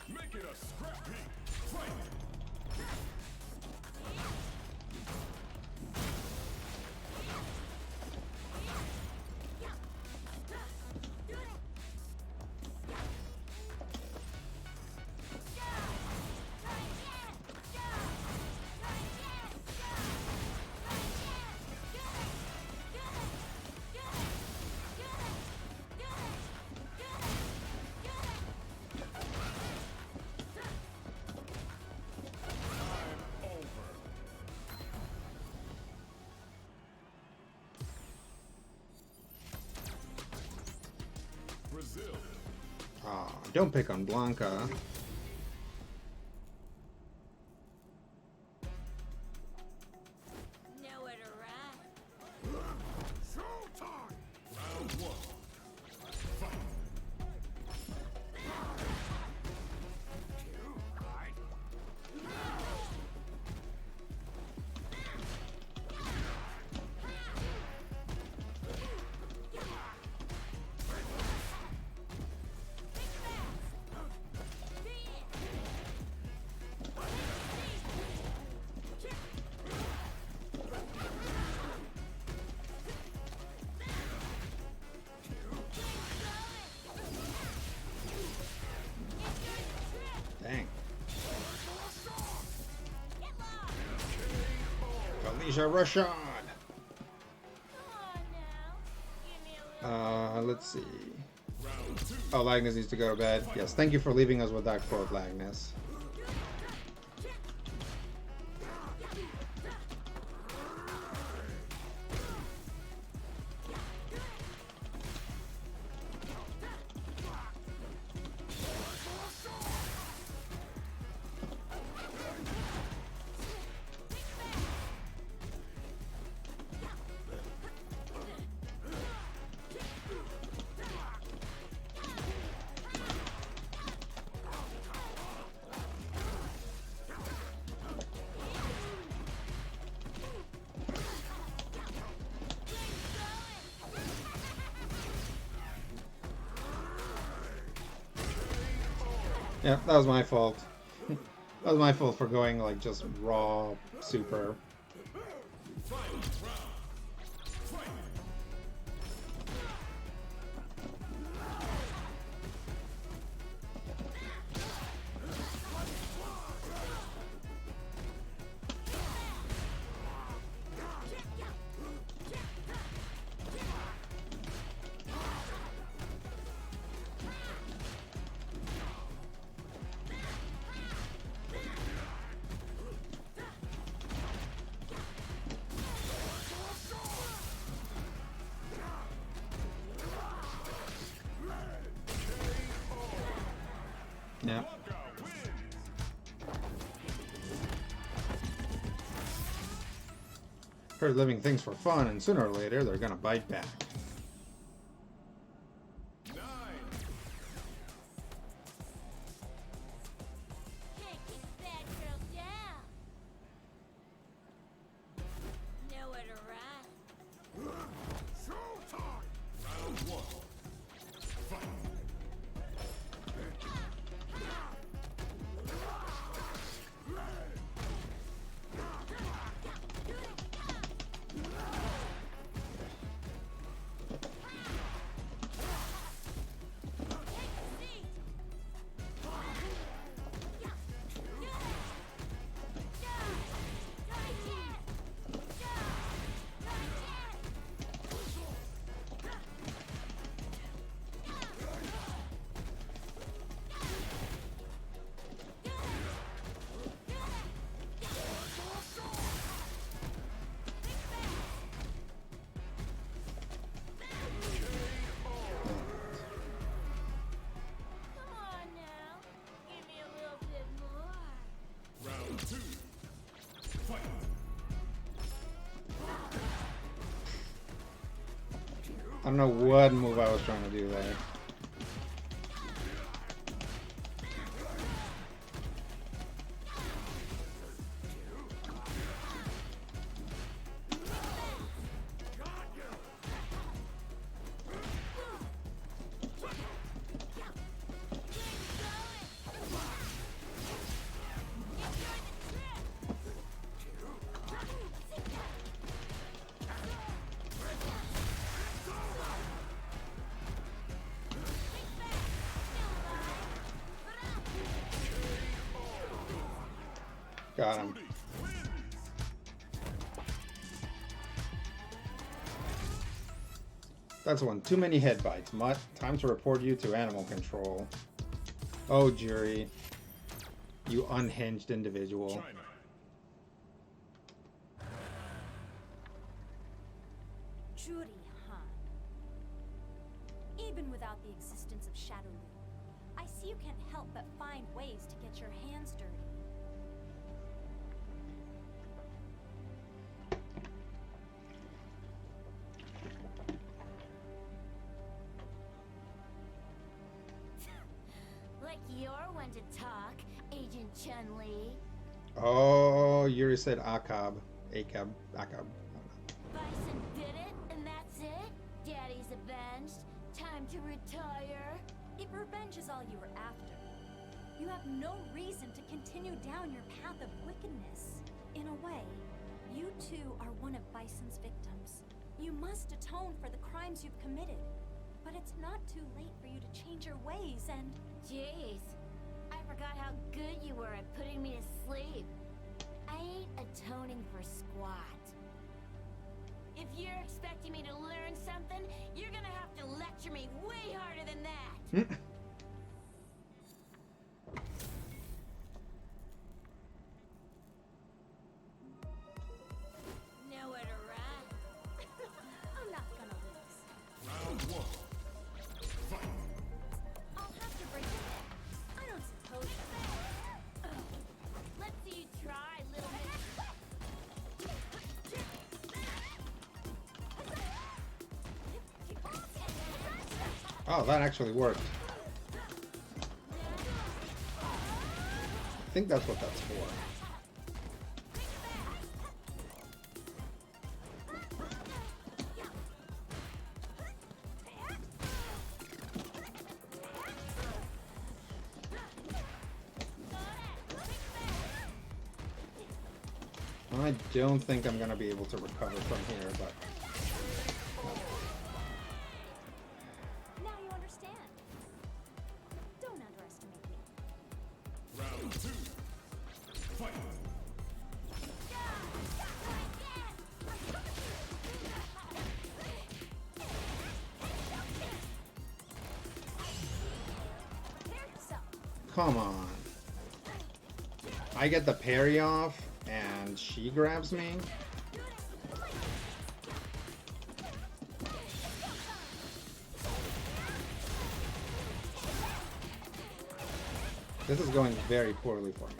Make it a scrappy fight. Brazil. Aw, don't pick on Blanca. Nowhere to run. Showtime. Round one. Fight. Dang. Felicia Rashad. Let's see. Oh, Lagnus needs to go to bed. Yes, thank you for leaving us with that quote, Lagnus. Yeah, that was my fault. That was my fault for going like just raw super. Yeah. Heard living things for fun, and sooner or later they're gonna bite back. Can't keep a bad girl down. Nowhere to run. Showtime! Round one. Fight! Come on now. Give me a little bit more. Round two. Fight! I don't know what move I was trying to do there. Got him. That's one too many head bites. Mutt, time to report you to animal control. Oh, jury. You unhinged individual. China. Judy, huh? Even without the existence of Shadowloo, I see you can't help but find ways to get your hands dirty. Like you're one to talk, Agent Chun-Li. Oh, Yuri said Akab. Akab. Akab. Bison did it, and that's it? Daddy's avenged. Time to retire. If revenge is all you were after, you have no reason to continue down your path of wickedness. In a way, you too are one of Bison's victims. You must atone for the crimes you've committed. But it's not too late for you to change your ways and... Jeez, I forgot how good you were at putting me to sleep. I ain't atoning for squat. If you're expecting me to learn something, you're gonna have to lecture me way harder than that. Nowhere to run. I'm not gonna lose. Round one. Fight! I'll have to break your neck. I don't suppose that. Let's see you try, little miss. Oh, that actually worked. I think that's what that's for. I don't think I'm gonna be able to recover from here, but Now you understand. Don't underestimate me. Round two. Fight. come on. I get the parry off, and she grabs me. This is going very poorly for me.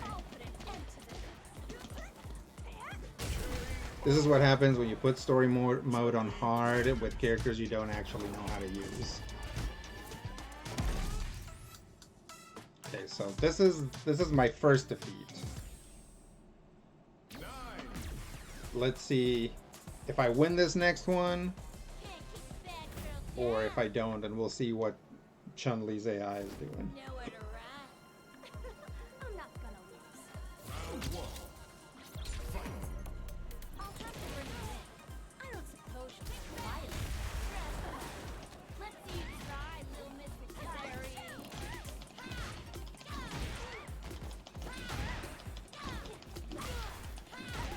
This is what happens when you put story mode on hard with characters you don't actually know how to use. Okay, so this is my first defeat. Let's see if I win this next one, or if I don't, and we'll see what Chun-Li's AI is doing. Nowhere to run. I'm not gonna lose. Round one. Fight. I'll have to bring you in. I don't suppose you'll be violent. Let's see you try, little Miss Retiree.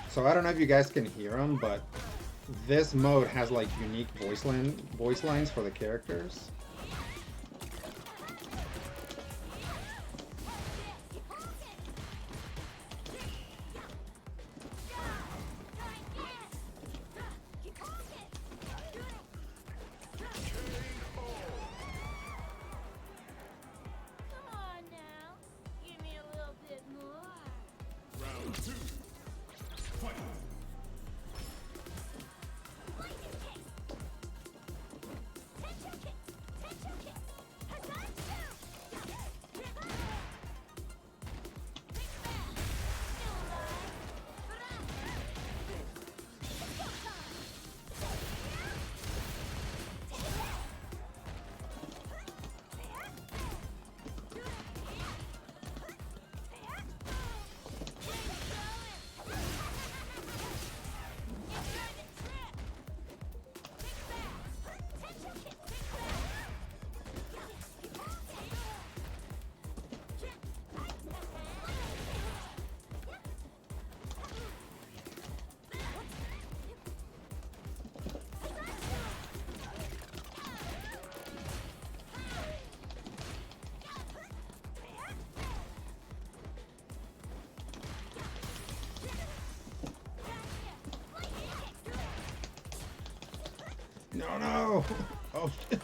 So I don't know if you guys can hear them, but this mode has like unique voice lines for the characters. Come on now. Give me a little bit more. Round two. Fight. No, no! Oh, shit.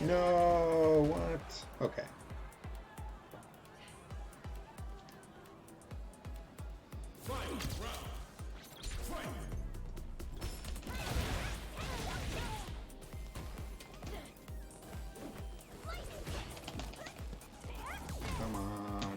No, what? Okay. Fight. Round. Fight. Come on.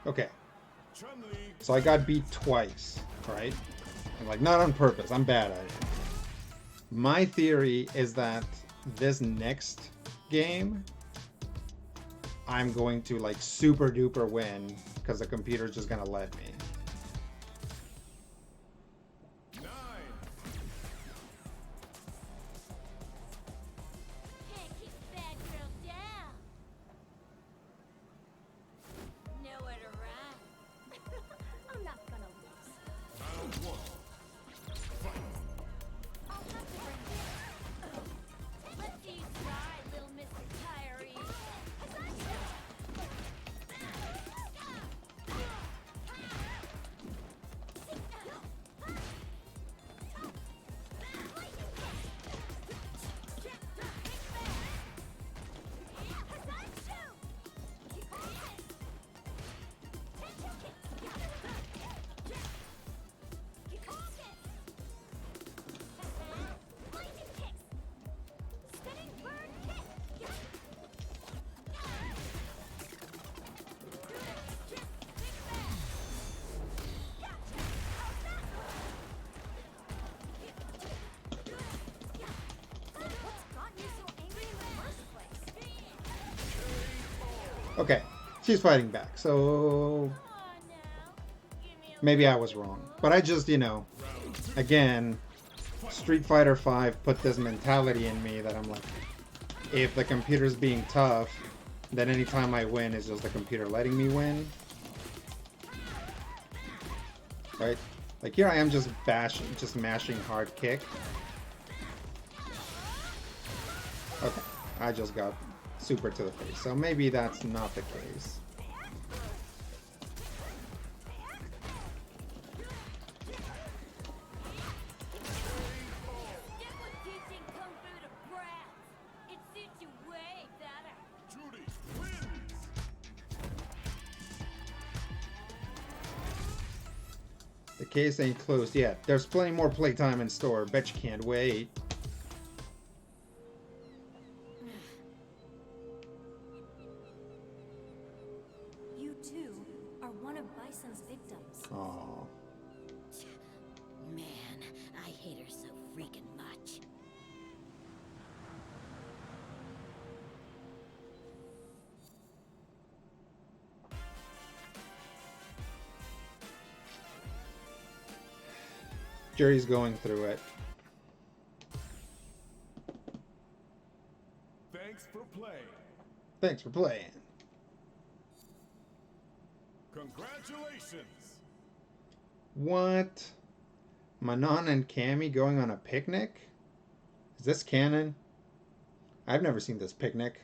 Okay. Chun-Li. So I got beat twice, right? And like, not on purpose. I'm bad at it. My theory is that this next game, I'm going to like super duper win because the computer's just gonna let me. 9. Can't keep a bad girl down. Nowhere to run. I'm not gonna lose. Round one. Fight. I'll have to bring you in. Let's see you try, little Miss Retiree. Okay, she's fighting back, so maybe I was wrong. But I just, again, Street Fighter V put this mentality in me that I'm like, if the computer's being tough, then anytime I win is just the computer letting me win. Right? Like here I am just mashing hard kick. Okay, I just got super to the face, so maybe that's not the case. The case ain't closed yet. There's plenty more playtime in store. Bet you can't wait. You too are one of Bison's victims. Aww. Man, I hate her so freaking much. Jerry's going through it. Thanks for playing. Thanks for playing. Congratulations. What? Manon and Cammy going on a picnic? Is this canon? I've never seen this picnic.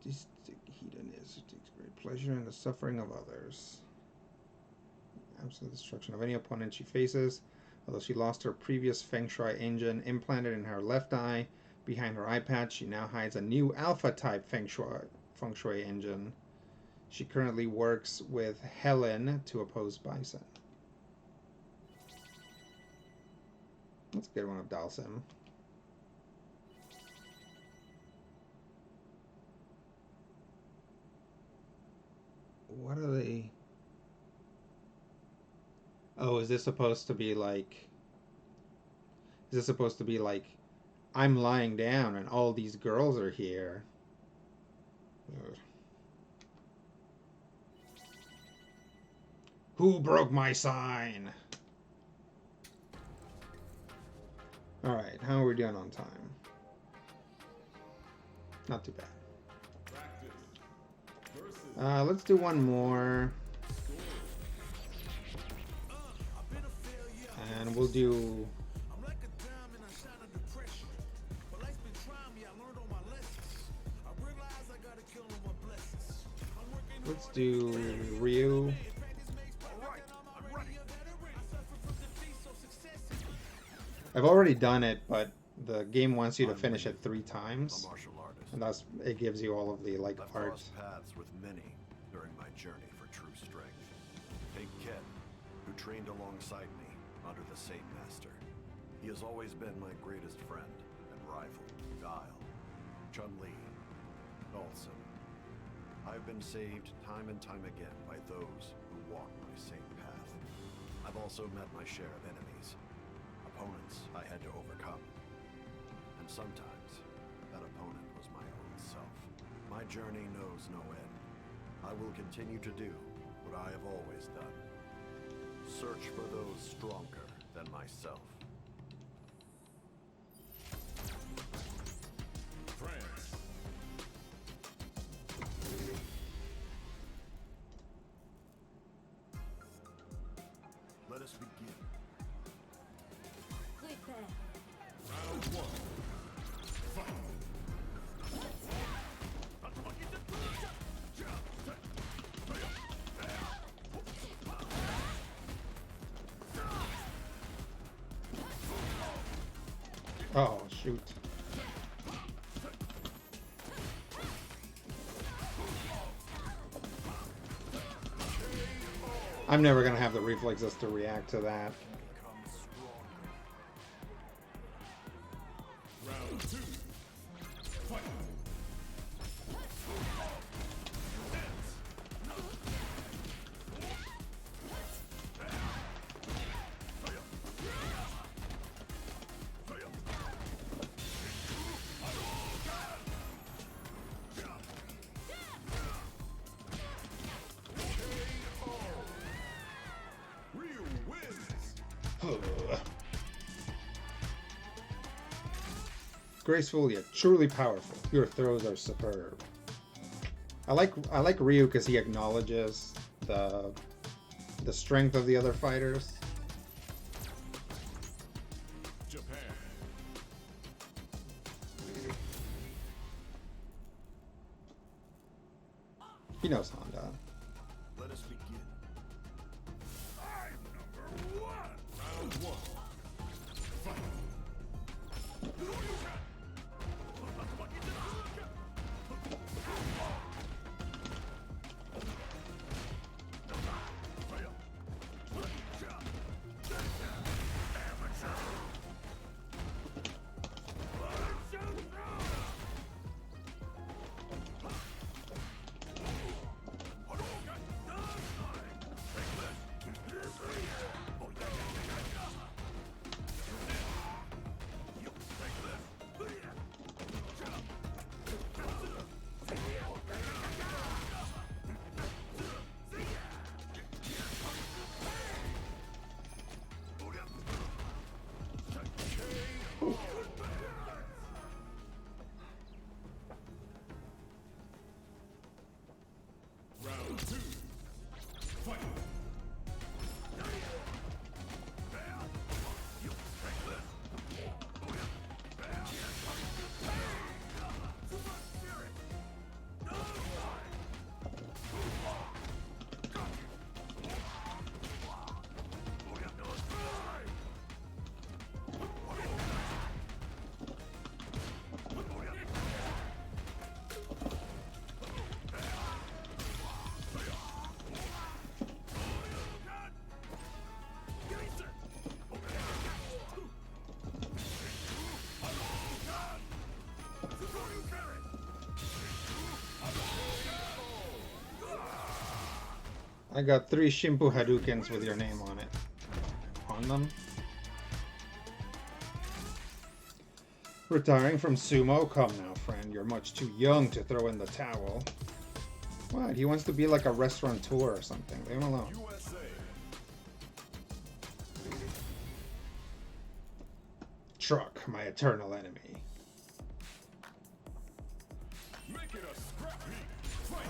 Sadistic hedonism takes great pleasure in the suffering of others. Absolute destruction of any opponent she faces. Although she lost her previous Feng Shui engine implanted in her left eye, behind her eye patch, she now hides a new Alpha-type Feng Shui engine. She currently works with Helen to oppose Bison. That's a good one of Dalsim. What are they? Oh, is this supposed to be like... Is this supposed to be like, I'm lying down and all these girls are here? Ugh. Who broke my sign? Alright, how are we doing on time? Not too bad. Let's do one more. And we'll do... Let's do Ryu. I've already done it, but the game wants you to finish it 3 times. And that's, it gives you all of the like art. Paths with many during my journey for true strength. Take Ken, who trained alongside me under the Saint Master. He has always been my greatest friend and rival. Guile, Chun-Li, Dhalsim. I've been saved time and time again by those who walk my same path. I've also met my share of enemies, opponents I had to overcome. And sometimes, that opponent was my own self. My journey knows no end. I will continue to do what I have always done. Search for those stronger than myself. France. Let us begin. Round 1. Fight. Oh, shoot. I'm never gonna have the reflexes to react to that. Round 2. Fight. Graceful yet truly powerful. Your throws are superb. I like Ryu because he acknowledges the strength of the other fighters. Japan. He knows Honda. Let us begin. I'm number one. Round one. Fight. Round two. Fight. I got 3 Shimpu Hadoukens with your name on it. On them. Retiring from sumo? Come now, friend. You're much too young to throw in the towel. What? He wants to be like a restaurateur or something. Leave him alone. USA. Truck, my eternal enemy. Make it a scrappy fight.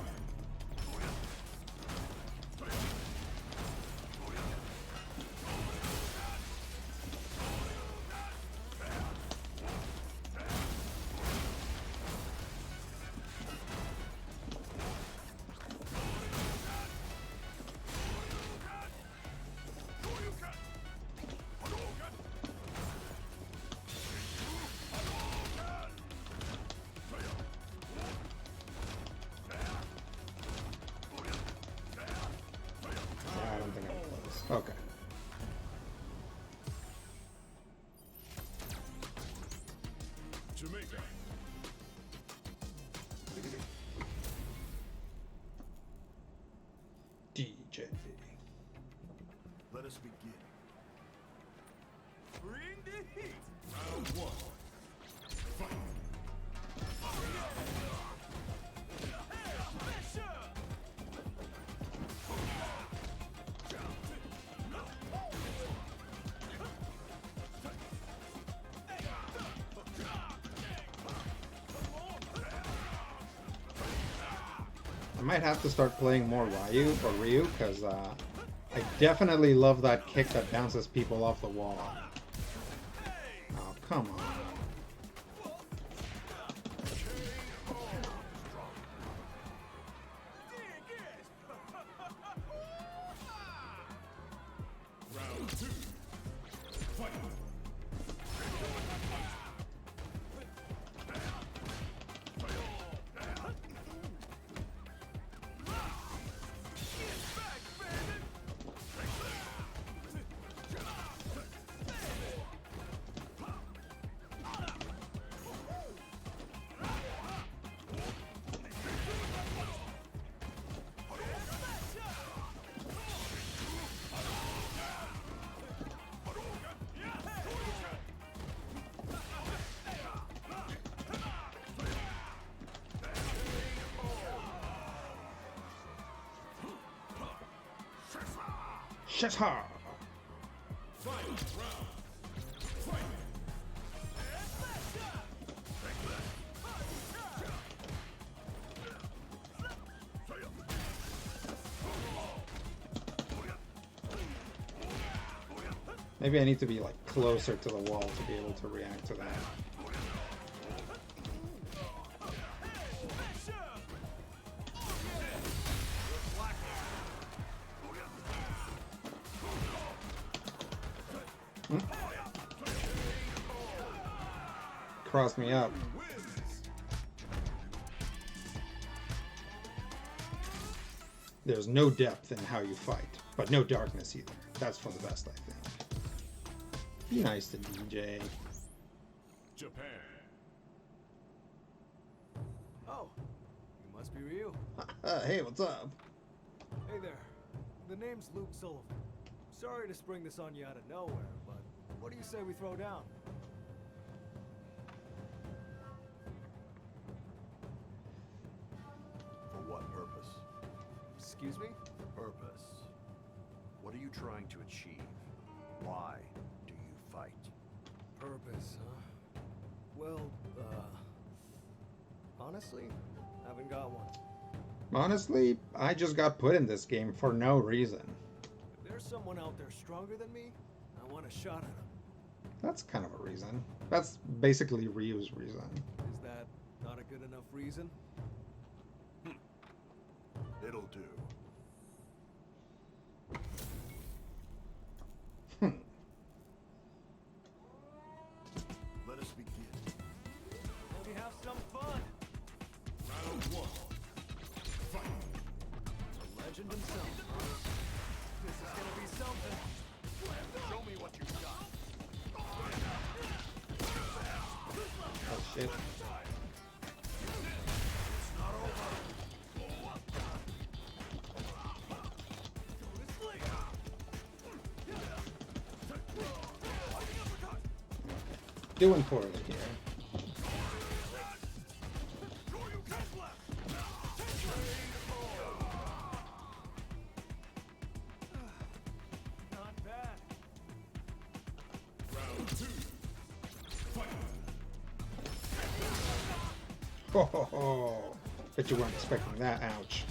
I don't think I'm close. Okay. Jamaica. DJ. Let us begin. Bring the heat. Round one. Fight. I might have to start playing more Ryu, because I definitely love that kick that bounces people off the wall. Oh, come on. Round two. Fight. Shit! Maybe I need to be like closer to the wall to be able to react to that. Hmm? Crossed me up. There's no depth in how you fight, but no darkness either. That's for the best, I think. Be nice to DJ. Japan. Oh, you must be Ryu. Hey, what's up? Hey there. The name's Luke Sullivan. Sorry to spring this on you out of nowhere, but what do you say we throw down? For what purpose? Excuse me? Purpose. What are you trying to achieve? Why do you fight? Purpose, huh? Well, honestly, haven't got one. Honestly, I just got put in this game for no reason. If there's someone out there stronger than me, I want a shot at him. That's kind of a reason. That's basically Ryu's reason. Is that not a good enough reason? It'll do. Let us begin. Let me have some fun. Round one. Fight. The legend himself. This is gonna be something. Show me what you've got. Oh shit. Doing poorly here. Not bad. Round two. Fight. Ho ho ho! Bet you weren't expecting that. Ouch.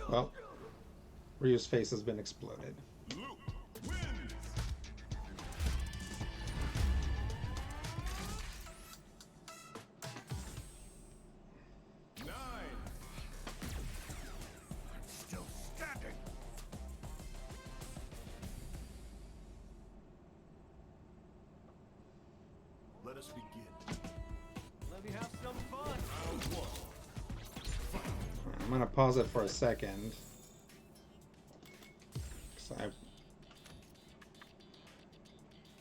Well, Ryu's face has been exploded. Luke wins. Nine. I'm still standing. Let us begin. Let me have some fun. Round one. I'm gonna pause it for a second.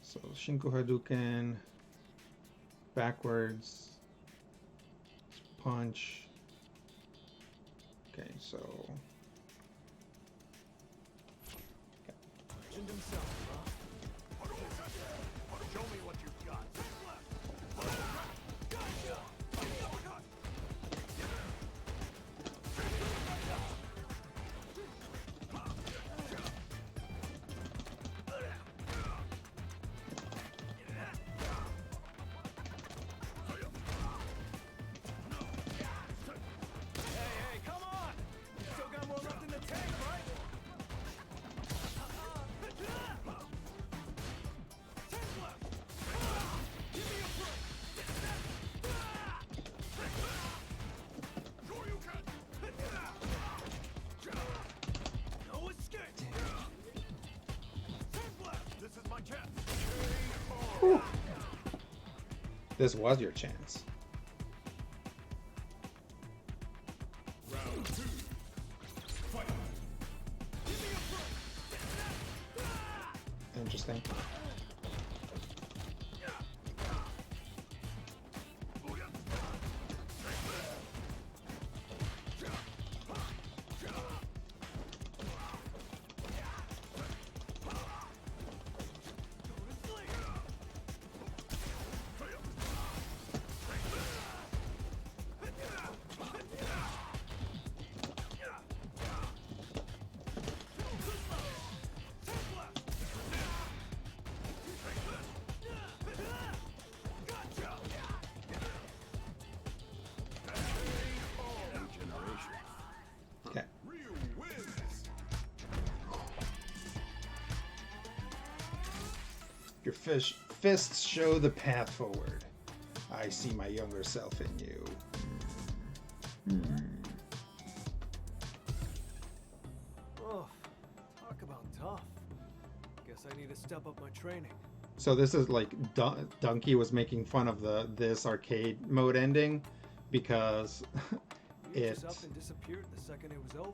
So Shinku Hadouken, backwards, punch. Okay, so Legend himself, huh? Show me what you've got. Hey, come on! You still got more left in the tank, right? Tank left! Give me a break! Sure you can. No escape! Tank left. This is my chance. this was your chance. Interesting. Okay. Your fists show the path forward. I see my younger self in you. Oh, talk about tough. Guess I need to step up my training. So this is like Donkey was making fun of this arcade mode ending because He it just up and disappeared the second it was over.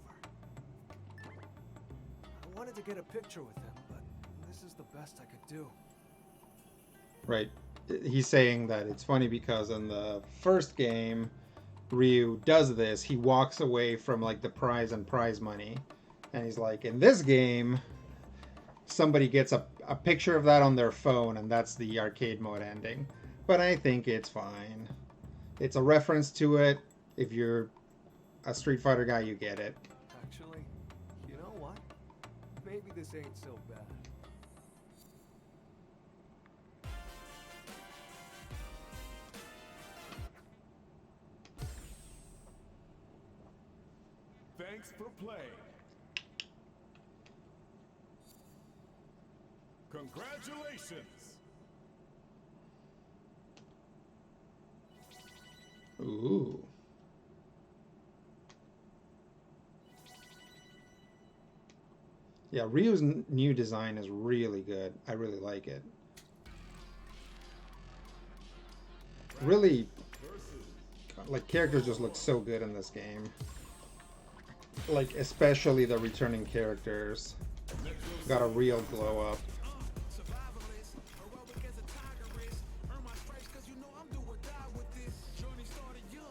I wanted to get a picture with him, but this is the best I could do. right. He's saying that it's funny because in the first game, Ryu does this. He walks away from like the prize and prize money, and he's like, in this game, somebody gets a picture of that on their phone, and that's the arcade mode ending. But I think it's fine. It's a reference to it. If you're a Street Fighter guy, you get it. Actually, you know what? Maybe this ain't so bad. Thanks for playing. Congratulations. Ooh. Yeah, Ryu's new design is really good. I really like it. Really, like, characters just look so good in this game. Like, especially the returning characters. Got a real glow up.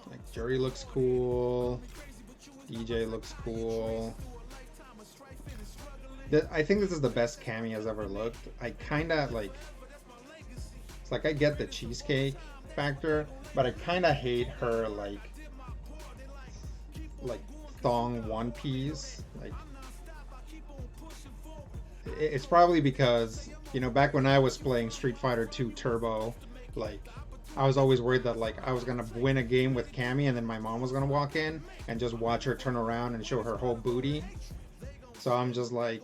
Like, Jury looks cool. DJ looks cool. I think this is the best Cammy has ever looked. I kind of like... It's like I get the cheesecake factor, but I kind of hate her, like thong one piece. Like, it's probably because, you know, back when I was playing Street Fighter 2 Turbo, like, I was always worried that, like, I was gonna win a game with Cammy and then my mom was gonna walk in and just watch her turn around and show her whole booty. So I'm just like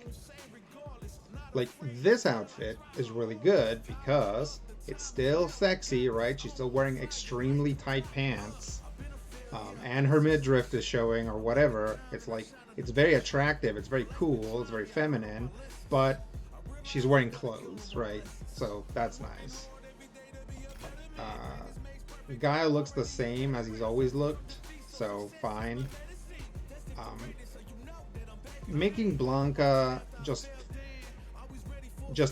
this outfit is really good because it's still sexy, right? She's still wearing extremely tight pants, and her midriff is showing or whatever. It's like, it's very attractive, it's very cool, it's very feminine, but she's wearing clothes, right? So that's nice. Guile looks the same as he's always looked, so fine. Making Blanca just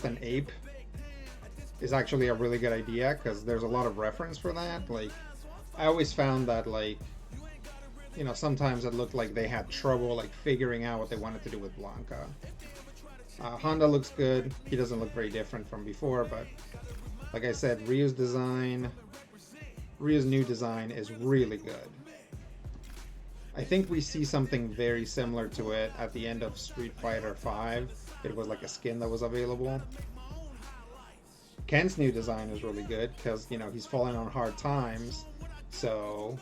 an ape is actually a really good idea because there's a lot of reference for that. Like, I always found that, like, you know, sometimes it looked like they had trouble like figuring out what they wanted to do with Blanca. Honda looks good. He doesn't look very different from before, but like I said, Ryu's new design is really good. I think we see something very similar to it at the end of Street Fighter 5. It was like a skin that was available. Ken's new design is really good because, you know, he's falling on hard times, so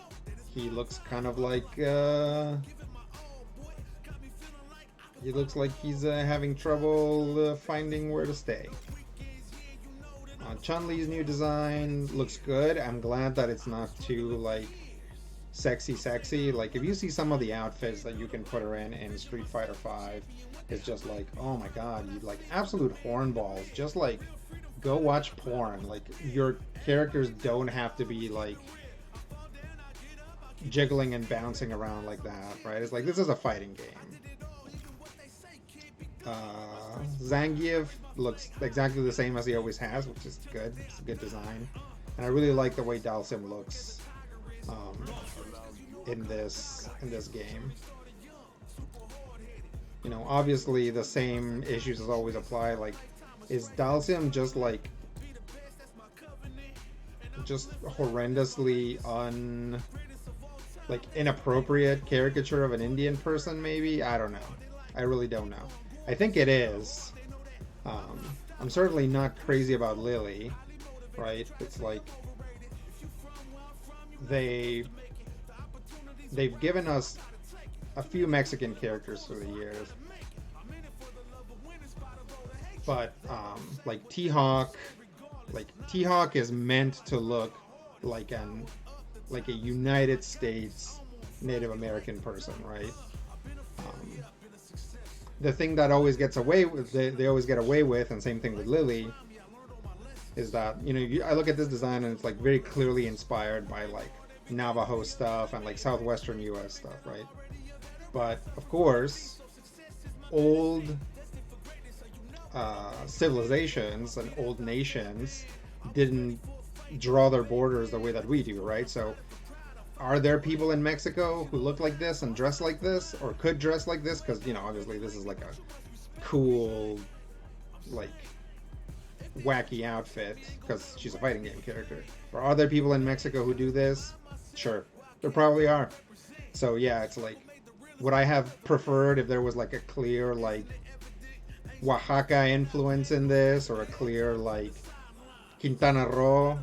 he looks kind of like he looks like he's having trouble finding where to stay. Chun-Li's new design looks good. I'm glad that it's not too, like, sexy. Like, if you see some of the outfits that you can put her in Street Fighter 5, it's just like, oh my god, you like absolute hornballs. Just like, go watch porn. Like, your characters don't have to be like jiggling and bouncing around like that, right? It's like, this is a fighting game. Zangief looks exactly the same as he always has, which is good. It's a good design. And I really like the way Dalsim looks in this game. You know, obviously the same issues as always apply. Like, is Dalsim just like horrendously inappropriate caricature of an Indian person? Maybe, I don't know. I really don't know. I think it is. I'm certainly not crazy about Lily, right? It's like they've given us a few Mexican characters through the years, but like T-Hawk is meant to look like a United States Native American person, right? The thing that always gets away with, they always get away with, and same thing with Lily, is that, you know, I look at this design and it's like very clearly inspired by like Navajo stuff and like southwestern US stuff, right? But of course, old civilizations and old nations didn't draw their borders the way that we do, right? So are there people in Mexico who look like this and dress like this, or could dress like this? Because, you know, obviously this is like a cool, like, wacky outfit because she's a fighting game character. Or are there people in Mexico who do this? Sure, there probably are. So yeah, it's like, would I have preferred if there was like a clear like Oaxaca influence in this, or a clear like Quintana Roo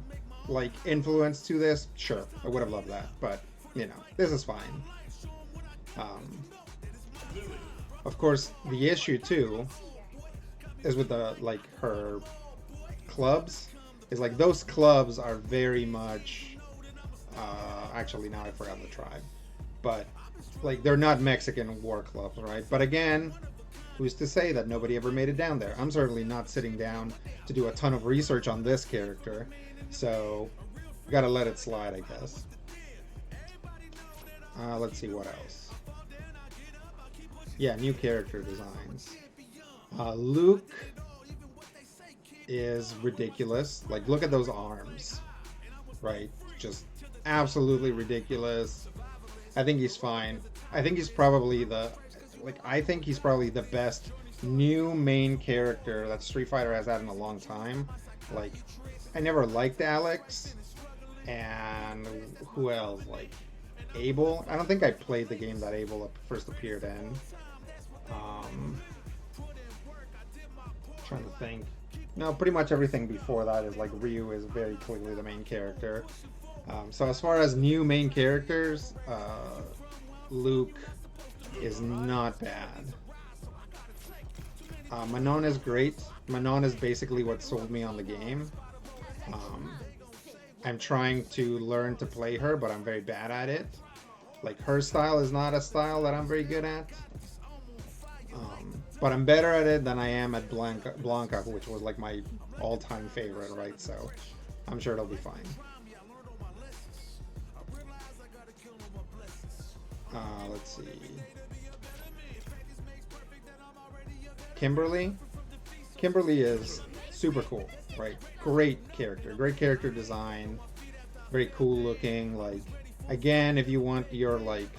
like influence to this? Sure, I would have loved that, but you know, this is fine. Of course, the issue too is with the like her clubs. Is like those clubs are very much actually now I forgot the tribe, but like they're not Mexican war clubs, right? But again, who's to say that nobody ever made it down there? I'm certainly not sitting down to do a ton of research on this character, so gotta let it slide, I guess. Let's see what else. Yeah, new character designs. Luke is ridiculous. Like, look at those arms, right? Just absolutely ridiculous. I think he's fine. I think he's probably the best new main character that Street Fighter has had in a long time. Like, I never liked Alex, and who else? Like, Abel. I don't think I played the game that Abel first appeared in. Trying to think. No, pretty much everything before that is like Ryu is very clearly the main character. So as far as new main characters, Luke is not bad. Manon is great. Manon is basically what sold me on the game. I'm trying to learn to play her, but I'm very bad at it. Like, her style is not a style that I'm very good at. But I'm better at it than I am at Blanca, which was like my all-time favorite, right? So I'm sure it'll be fine. Let's see. Kimberly. Kimberly is super cool, right? Great character design, very cool looking. Like, again, if you want your like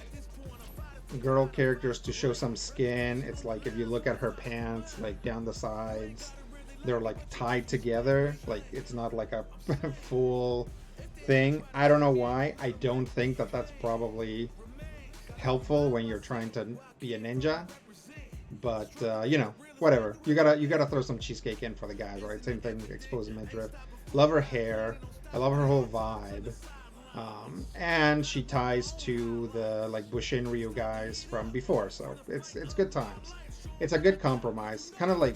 girl characters to show some skin, it's like if you look at her pants, like down the sides, they're like tied together. Like, it's not like a full thing. I don't know why. I don't think that that's probably helpful when you're trying to be a ninja, but you know, whatever. You gotta throw some cheesecake in for the guys, right? Same thing, exposed midriff. Love her hair. I love her whole vibe. And she ties to the like Bushin Ryu guys from before, so it's good times. It's a good compromise. Kind of like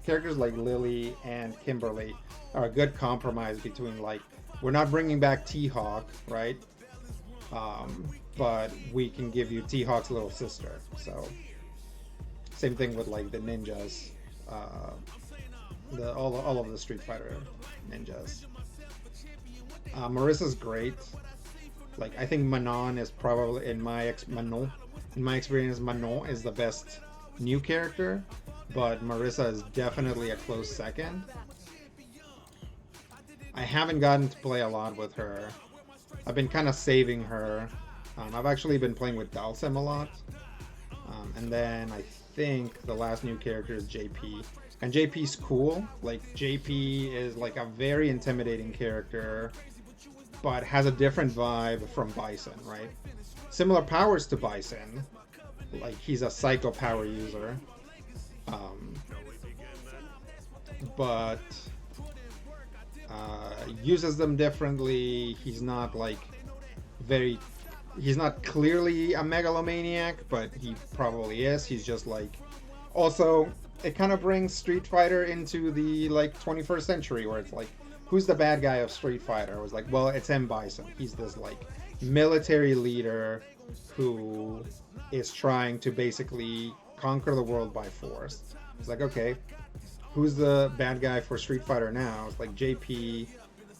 characters like Lily and Kimberly are a good compromise between like, we're not bringing back T-Hawk, right? But we can give you T-Hawk's little sister. So same thing with like the ninjas, all of the Street Fighter ninjas. Marissa's great. Like, I think Manon is probably, Manon, in my experience, Manon is the best new character, but Marissa is definitely a close second. I haven't gotten to play a lot with her. I've been kind of saving her. I've actually been playing with Dalsim a lot. And then I think the last new character is JP. And JP's cool. Like, JP is like a very intimidating character, but has a different vibe from Bison, right? Similar powers to Bison. Like, he's a psycho power user. But uses them differently. He's not like he's not clearly a megalomaniac, but he probably is. He's just like, also, it kind of brings Street Fighter into the like 21st century, where it's like, who's the bad guy of Street Fighter? It was like, well, it's M. Bison. He's this like military leader who is trying to basically conquer the world by force. It's like, okay, who's the bad guy for Street Fighter now? It's like, JP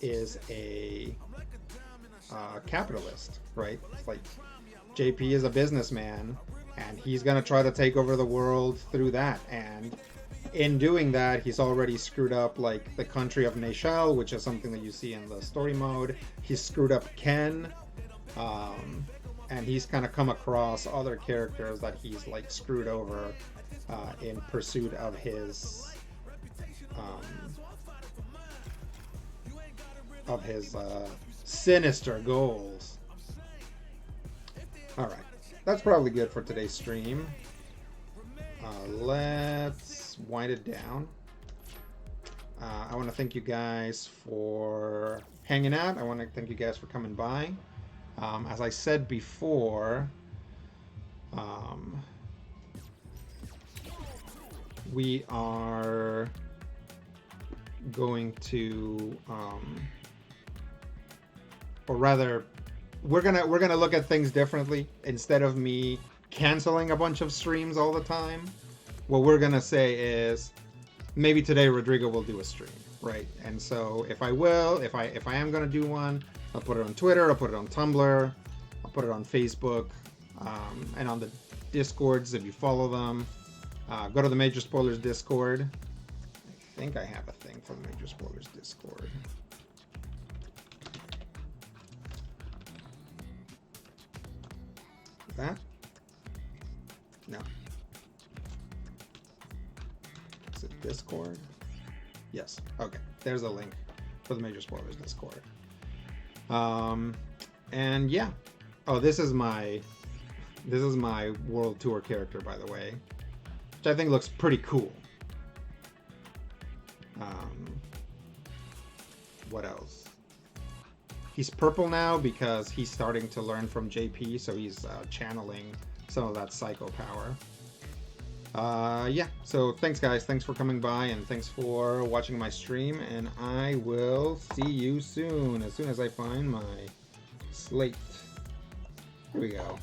is a capitalist, right? It's like, JP is a businessman, and he's gonna try to take over the world through that. And in doing that, he's already screwed up like the country of Neychelle, which is something that you see in the story mode. He's screwed up Ken, and he's kind of come across other characters that he's like screwed over in pursuit of his sinister goals. All right, that's probably good for today's stream. Let's wind it down. I want to thank you guys for hanging out. I want to thank you guys for coming by. As I said before, we are going to, or rather, we're gonna look at things differently. Instead of me canceling a bunch of streams all the time, what we're gonna say is, maybe today Rodrigo will do a stream, right? And so if I am gonna do one, I'll put it on Twitter, I'll put it on Tumblr, I'll put it on Facebook, and on the Discords if you follow them. Go to the Major Spoilers Discord. I think I have a thing for the Major Spoilers Discord. That? No. Is it Discord? Yes. Okay. There's a link for the Major Spoilers Discord. And yeah. Oh, this is my World Tour character, by the way, which I think looks pretty cool. What else? He's purple now because he's starting to learn from JP, so he's channeling some of that psycho power. Yeah, so thanks guys, thanks for coming by, and thanks for watching my stream, and I will see you soon as I find my slate. Here we go.